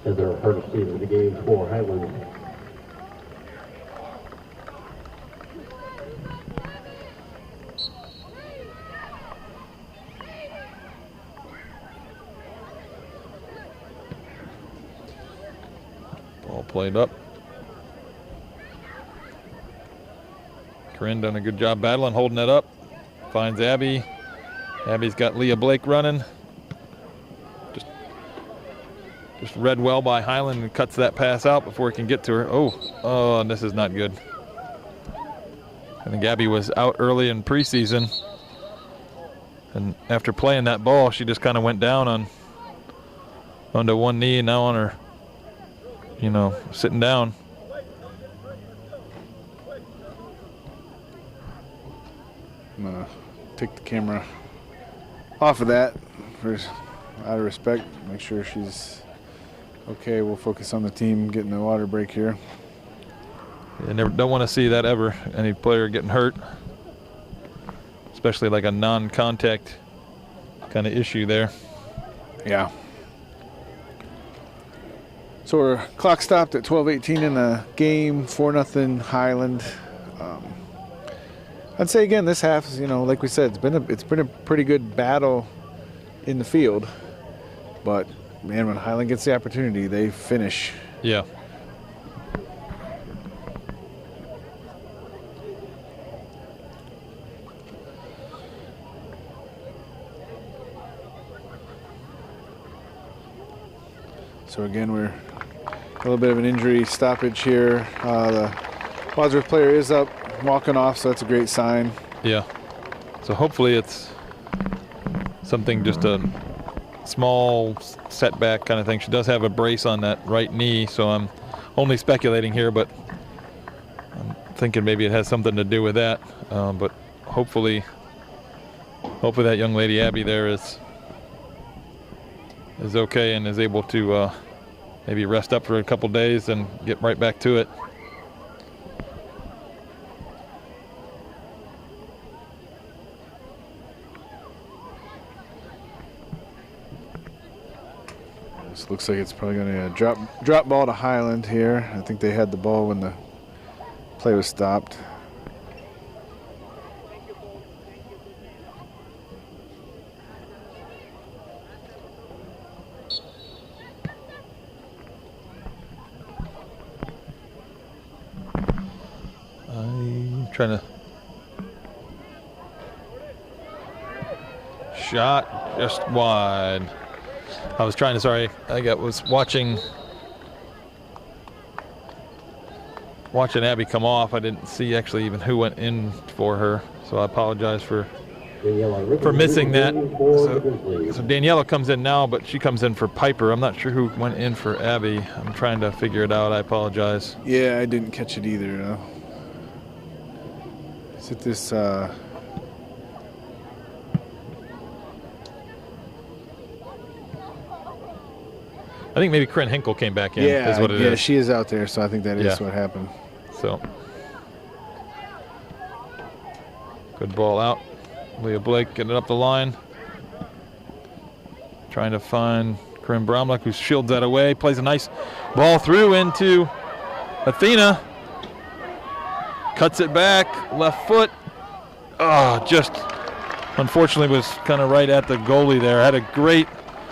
As our first season of the game for Highland. Ball played up. Corinne done a good job battling, holding that up. Finds Abby. Abby's got Leah Blake running. Just read well by Highland and cuts that pass out before he can get to her. Oh, and this is not good. I think Abby was out early in preseason. And after playing that ball, she just kind of went down onto one knee and now on her, you know, sitting down. I'm going to take the camera off of that out of respect. Make sure she's okay. We'll focus on the team getting the water break here. You never don't want to see that ever, any player getting hurt, especially like a non-contact kind of issue there. Yeah. So our clock stopped at 12:18 in the game, 4-0 Highland. I'd say again, this half is, you know, like we said, it's been a pretty good battle in the field, but man, when Highland gets the opportunity, they finish. Yeah. So again, we're a little bit of an injury stoppage here. The Wadsworth player is up, walking off, so that's a great sign. Yeah. So hopefully it's something, just a small setback kind of thing. She does have a brace on that right knee, so I'm only speculating here, but I'm thinking maybe it has something to do with that. But hopefully that young lady Abby there is okay and is able to maybe rest up for a couple days and get right back to it. This looks like it's probably going to drop ball to Highland here. I think they had the ball when the play was stopped. I'm trying to shot just wide. I was trying to, sorry, was watching Abby come off. I didn't see actually even who went in for her, so I apologize for missing that. So Daniela comes in now, but she comes in for Piper. I'm not sure who went in for Abby. I'm trying to figure it out. I apologize. Yeah, I didn't catch it either. Is it this? I think maybe Corinne Hinkle came back in. Yeah, is what it is. Yeah, she is out there, so I think that is what happened. So Good ball out. Leah Blake getting it up the line. Trying to find Corinne Bromlick, who shields that away. Plays a nice ball through into Athena. Cuts it back, left foot. Just unfortunately was kind of right at the goalie there.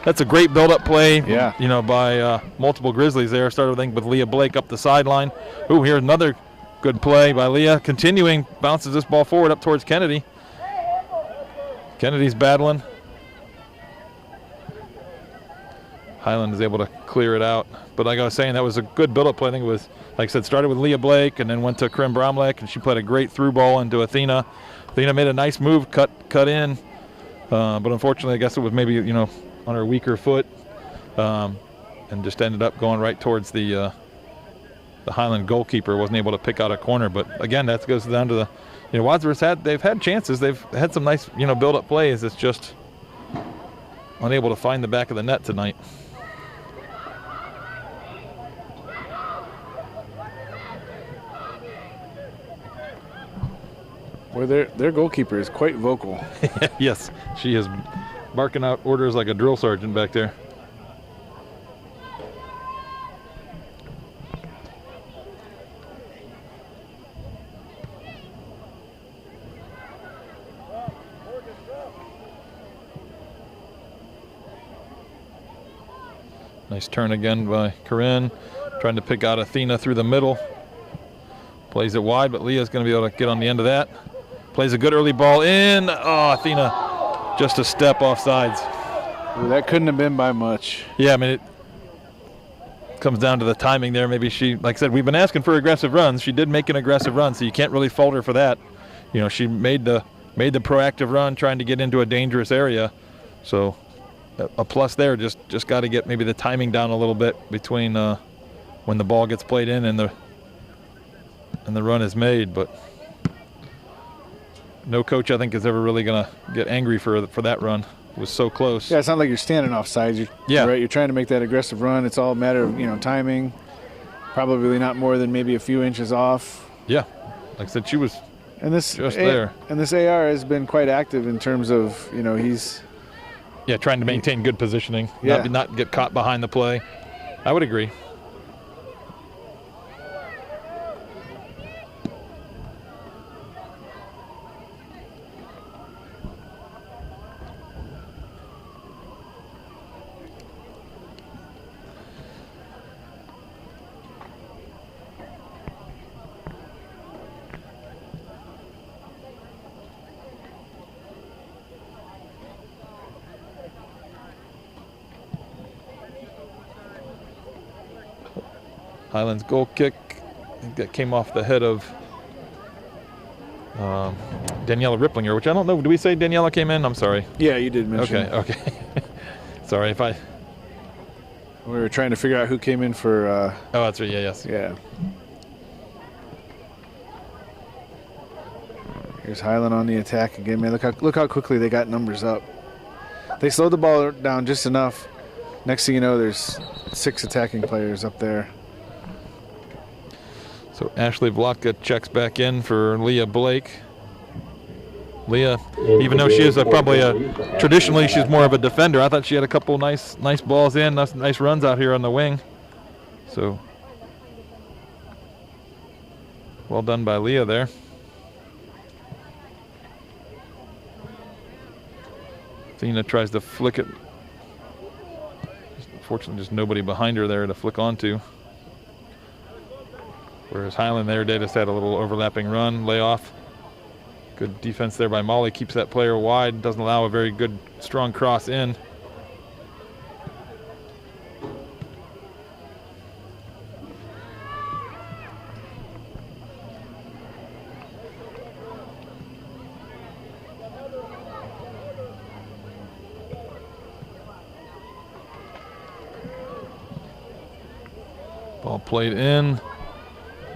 That's a great build-up play. Yeah. By multiple Grizzlies there. Started, I think, with Leah Blake up the sideline. Ooh, here's another good play by Leah. Continuing, bounces this ball forward up towards Kennedy. Kennedy's battling. Highland is able to clear it out. But like I was saying, that was a good build-up play. I think it was, like I said, started with Leah Blake and then went to Corinne Bromlick, and she played a great through ball into Athena. Athena made a nice move, cut in. But unfortunately, I guess it was maybe, on her weaker foot, and just ended up going right towards the Highland goalkeeper. Wasn't able to pick out a corner. But again, that goes down to the, Wadsworth's they've had chances. They've had some nice, build-up plays. It's just unable to find the back of the net tonight. Well, their goalkeeper is quite vocal. Yes, she is barking out orders like a drill sergeant back there. Nice turn again by Corinne, trying to pick out Athena through the middle. Plays it wide, but Leah's going to be able to get on the end of that. Plays a good early ball in. Athena just a step off sides. Well, that couldn't have been by much. Yeah, I mean, it comes down to the timing there. Maybe she, like I said, we've been asking for aggressive runs. She did make an aggressive run, so you can't really fault her for that. She made the proactive run, trying to get into a dangerous area. So a plus there. Just got to get maybe the timing down a little bit between when the ball gets played in and the run is made. But no coach, I think, is ever really going to get angry for that run. It was so close. Yeah, it's not like you're standing off sides. You're right. You're trying to make that aggressive run. It's all a matter of timing. Probably not more than maybe a few inches off. Yeah, like I said, she was just there. And this AR has been quite active in terms of he's trying to maintain good positioning, not get caught behind the play. I would agree. Highland's goal kick, I think that came off the head of Daniela Ripplinger, which I don't know. Did we say Daniela came in? I'm sorry. Yeah, you did mention. Okay. Sorry if I. We were trying to figure out who came in for. Oh, that's right. Yes. Yeah. Here's Highland on the attack again. Man, look how quickly they got numbers up. They slowed the ball down just enough. Next thing you know, there's 6 attacking players up there. So Ashley Vlotka checks back in for Leah Blake. Leah, even though she is traditionally she's more of a defender, I thought she had a couple nice balls in, nice runs out here on the wing. So well done by Leah there. Athena tries to flick it. Unfortunately, just nobody behind her there to flick onto. Whereas Highland there, they just had a little overlapping run, lay off. Good defense there by Molly, keeps that player wide, doesn't allow a very good, strong cross in. Ball played in.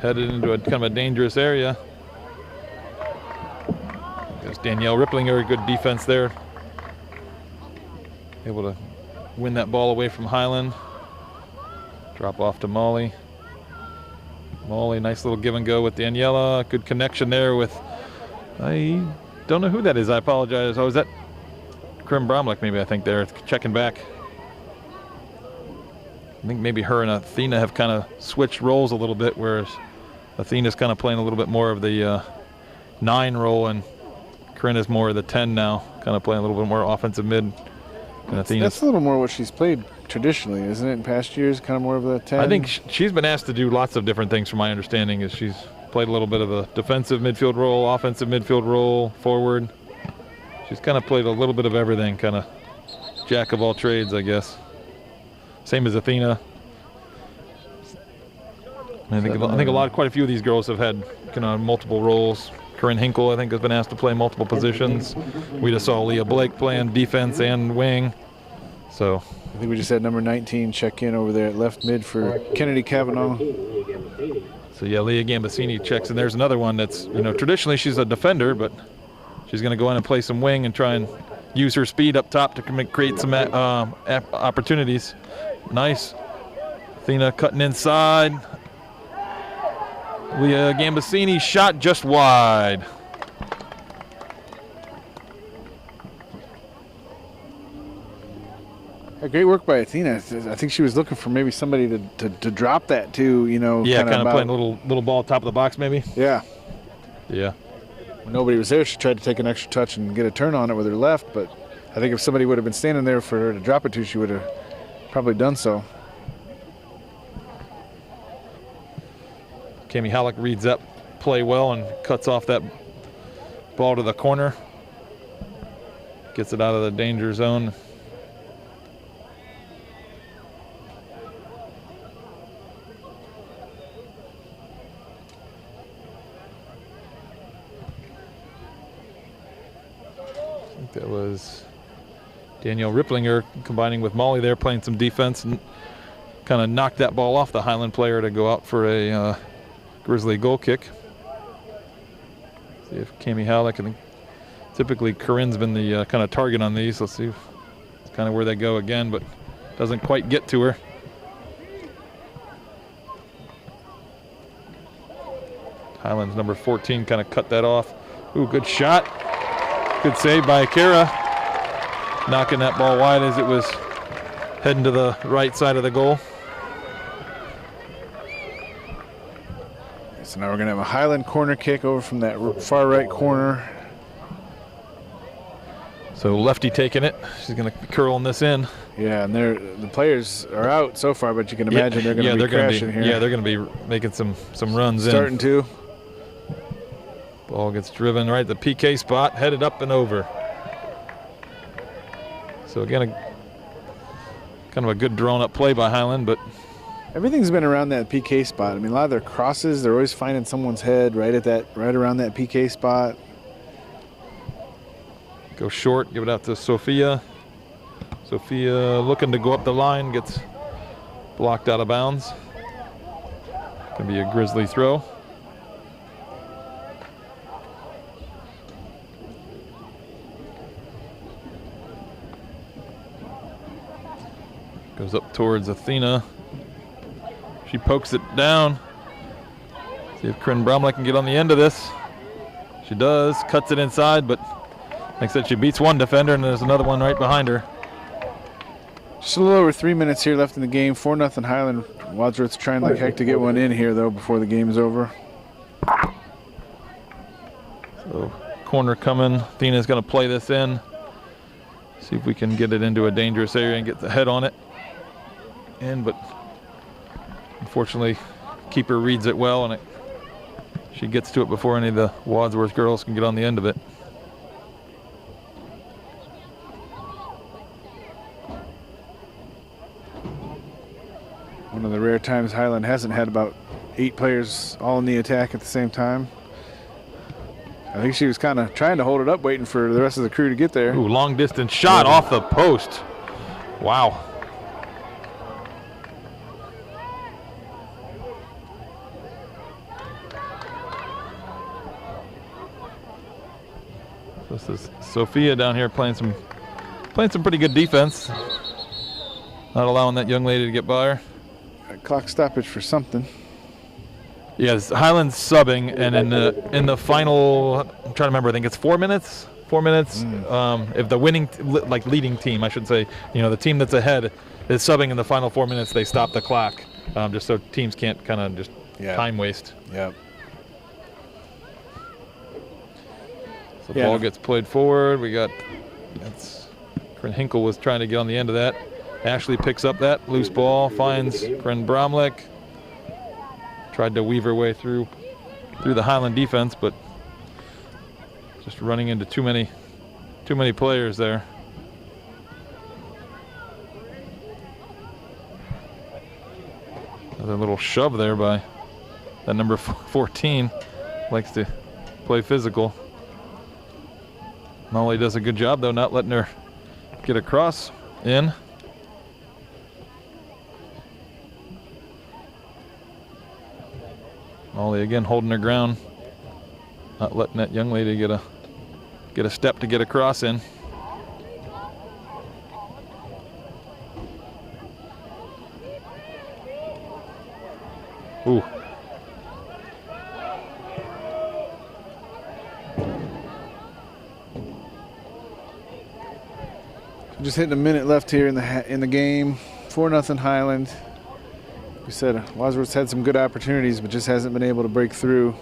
Headed into a kind of a dangerous area. There's Danielle Ripplinger, good defense there. Able to win that ball away from Highland. Drop off to Molly. Molly, nice little give and go with Daniela. Good connection there with, I Don't know who that is. I apologize. Oh, is that Corinne Bromlick? Maybe I think they're checking back. I think maybe her and Athena have kind of switched roles a little bit, whereas Athena's kind of playing a little bit more of the 9 role, and Corinne is more of the 10 now, kind of playing a little bit more offensive mid. And That's a little more what she's played traditionally, isn't it? In past years, kind of more of the 10. I think she's been asked to do lots of different things. From my understanding, is she's played a little bit of a defensive midfield role, offensive midfield role, forward. She's kind of played a little bit of everything, kind of jack of all trades, I guess. Same as Athena. I think quite a few of these girls have had kind of multiple roles. Corinne Hinkle, I think, has been asked to play multiple positions. We just saw Leah Blake playing defense and wing. So I think we just had number 19 check in over there at left mid for Kennedy Kavanaugh. So yeah, Leah Gambasini checks, and there's another one that's, traditionally she's a defender, but she's going to go in and play some wing and try and use her speed up top to create some opportunities. Nice. Athena cutting inside. Leah Gambasini shot just wide. Great work by Athena. I think she was looking for maybe somebody to drop that to, Yeah, kind of playing a little ball top of the box maybe. Yeah. Yeah. When nobody was there, she tried to take an extra touch and get a turn on it with her left, but I think if somebody would have been standing there for her to drop it to, she would have probably done so. Cami Halleck reads that play well and cuts off that ball to the corner. Gets it out of the danger zone. I think that was Danielle Ripplinger combining with Molly there, playing some defense, and kind of knocked that ball off the Highland player to go out for a Grizzly goal kick. See if Cami Halleck, I think typically Corinne's been the kind of target on these. Let's see if it's kind of where they go again, but doesn't quite get to her. Highland's number 14 kind of cut that off. Ooh, good shot. Good save by Akira. Knocking that ball wide as it was heading to the right side of the goal. So now we're going to have a Highland corner kick over from that far right corner. So lefty taking it. She's going to be curling this in. Yeah, and the players are out so far, but you can imagine they're going to be crashing here. Yeah, they're going to be making some runs in. Starting to. Ball gets driven right at the PK spot, headed up and over. So again, kind of a good drawn-up play by Highland, but everything's been around that PK spot. I mean, a lot of their crosses, they're always finding someone's head right around that PK spot. Go short, give it out to Sophia. Sophia looking to go up the line, gets blocked out of bounds. Gonna be a Grizzly throw. Goes up towards Athena. She pokes it down. See if Corinne Bromley can get on the end of this. She does, cuts it inside, but like I said, she beats one defender and there's another one right behind her. Just a little over 3 minutes here left in the game. 4-0 Highland. Wadsworth's trying like heck to get one in here though before the game's over. So corner coming. Athena's gonna play this in. See if we can get it into a dangerous area and get the head on it. But unfortunately, keeper reads it well, and she gets to it before any of the Wadsworth girls can get on the end of it. One of the rare times Highland hasn't had about 8 players all in the attack at the same time. I think she was kind of trying to hold it up, waiting for the rest of the crew to get there. Ooh, long distance shot off the post. Wow. This is Sophia down here playing some pretty good defense. Not allowing that young lady to get by her. A clock stoppage for something. Yes, Highland's subbing, and in the final, I'm trying to remember. I think it's 4 minutes. 4 minutes. If the winning, leading team, I should say, the team that's ahead is subbing in the final 4 minutes, they stop the clock, just so teams can't kind of just time waste. Yep. So the ball gets played forward. Hinkle was trying to get on the end of that. Ashley picks up that loose ball, finds Kren Bromlick. Tried to weave her way through the Highland defense, but just running into too many players there. Another little shove there by that number 14. Likes to play physical. Molly does a good job though, not letting her get across in. Molly again holding her ground, not letting that young lady get a step to get across in. Ooh. Just hitting a minute left here in the game. 4-0 Highland. We said Wadsworth's had some good opportunities, but just hasn't been able to break through.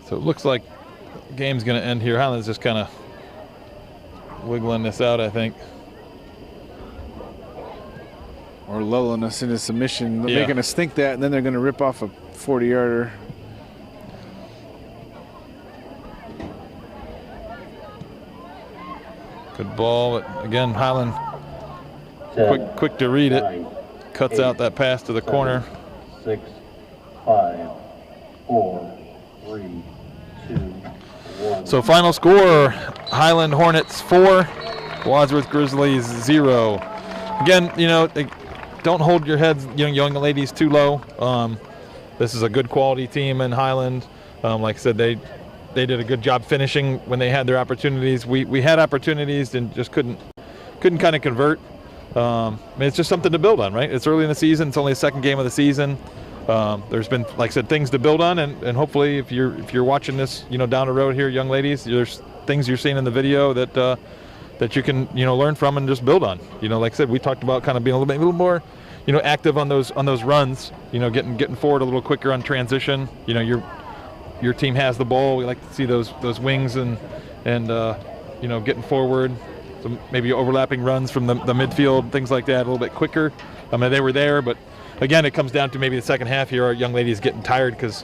So it looks like the game's going to end here. Highland's just kind of wiggling this out, I think. Or lulling us into submission, Yeah. making us think that, and then they're going to rip off a 40-yarder. Good ball, but again, Highland 10, quick to read it. 9, Cuts 8, out that pass to the 7, corner. 6, 5, 4, 3, 2, 1. So final score, Highland Hornets 4, Wadsworth Grizzlies 0. Again, don't hold your heads, young ladies, too low. This is a good quality team in Highland. Like I said, they did a good job finishing when they had their opportunities. We had opportunities and just couldn't kind of convert. It's just something to build on, right? It's early in the season. It's only the second game of the season. There's been, like I said, things to build on, and hopefully if you're watching this, down the road here, young ladies, there's things you're seeing in the video that you can learn from and just build on. Like I said, we talked about kind of being a little more active on those runs. Getting forward a little quicker on transition. Your team has the ball. We like to see those wings and getting forward. Some maybe overlapping runs from the midfield, things like that, a little bit quicker. I mean, they were there, but again, it comes down to maybe the second half here. Our young ladies getting tired because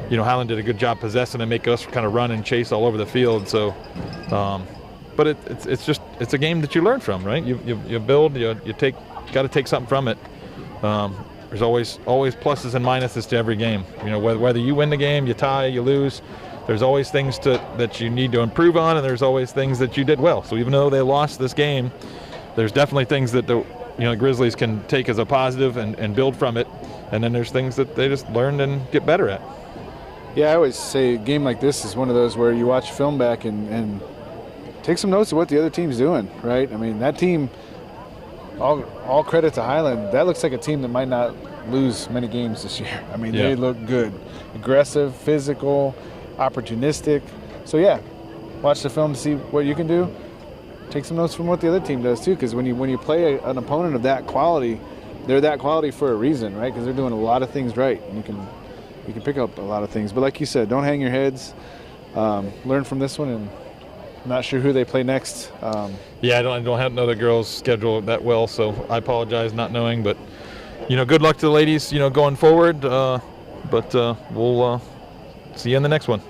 Highland did a good job possessing and make us kind of run and chase all over the field. So, but it's a game that you learn from, right? You build, you got to take something from it. There's always pluses and minuses to every game. Whether you win the game, you tie, you lose. There's always things that you need to improve on, and there's always things that you did well. So even though they lost this game, there's definitely things that the Grizzlies can take as a positive and build from it. And then there's things that they just learned and get better at. Yeah, I always say a game like this is one of those where you watch film back and take some notes of what the other team's doing, right? I mean, that team, all credit to Highland, that looks like a team that might not lose many games this year. I mean, They look good. Aggressive, physical, opportunistic. So, yeah, watch the film to see what you can do. Take some notes from what the other team does, too, because when you play an opponent of that quality, they're that quality for a reason, right? Because they're doing a lot of things right. And you can pick up a lot of things. But like you said, don't hang your heads. Learn from this one, and I'm not sure who they play next. Yeah, I don't know the girls' schedule that well, so I apologize not knowing. But, good luck to the ladies, going forward. But we'll see you in the next one.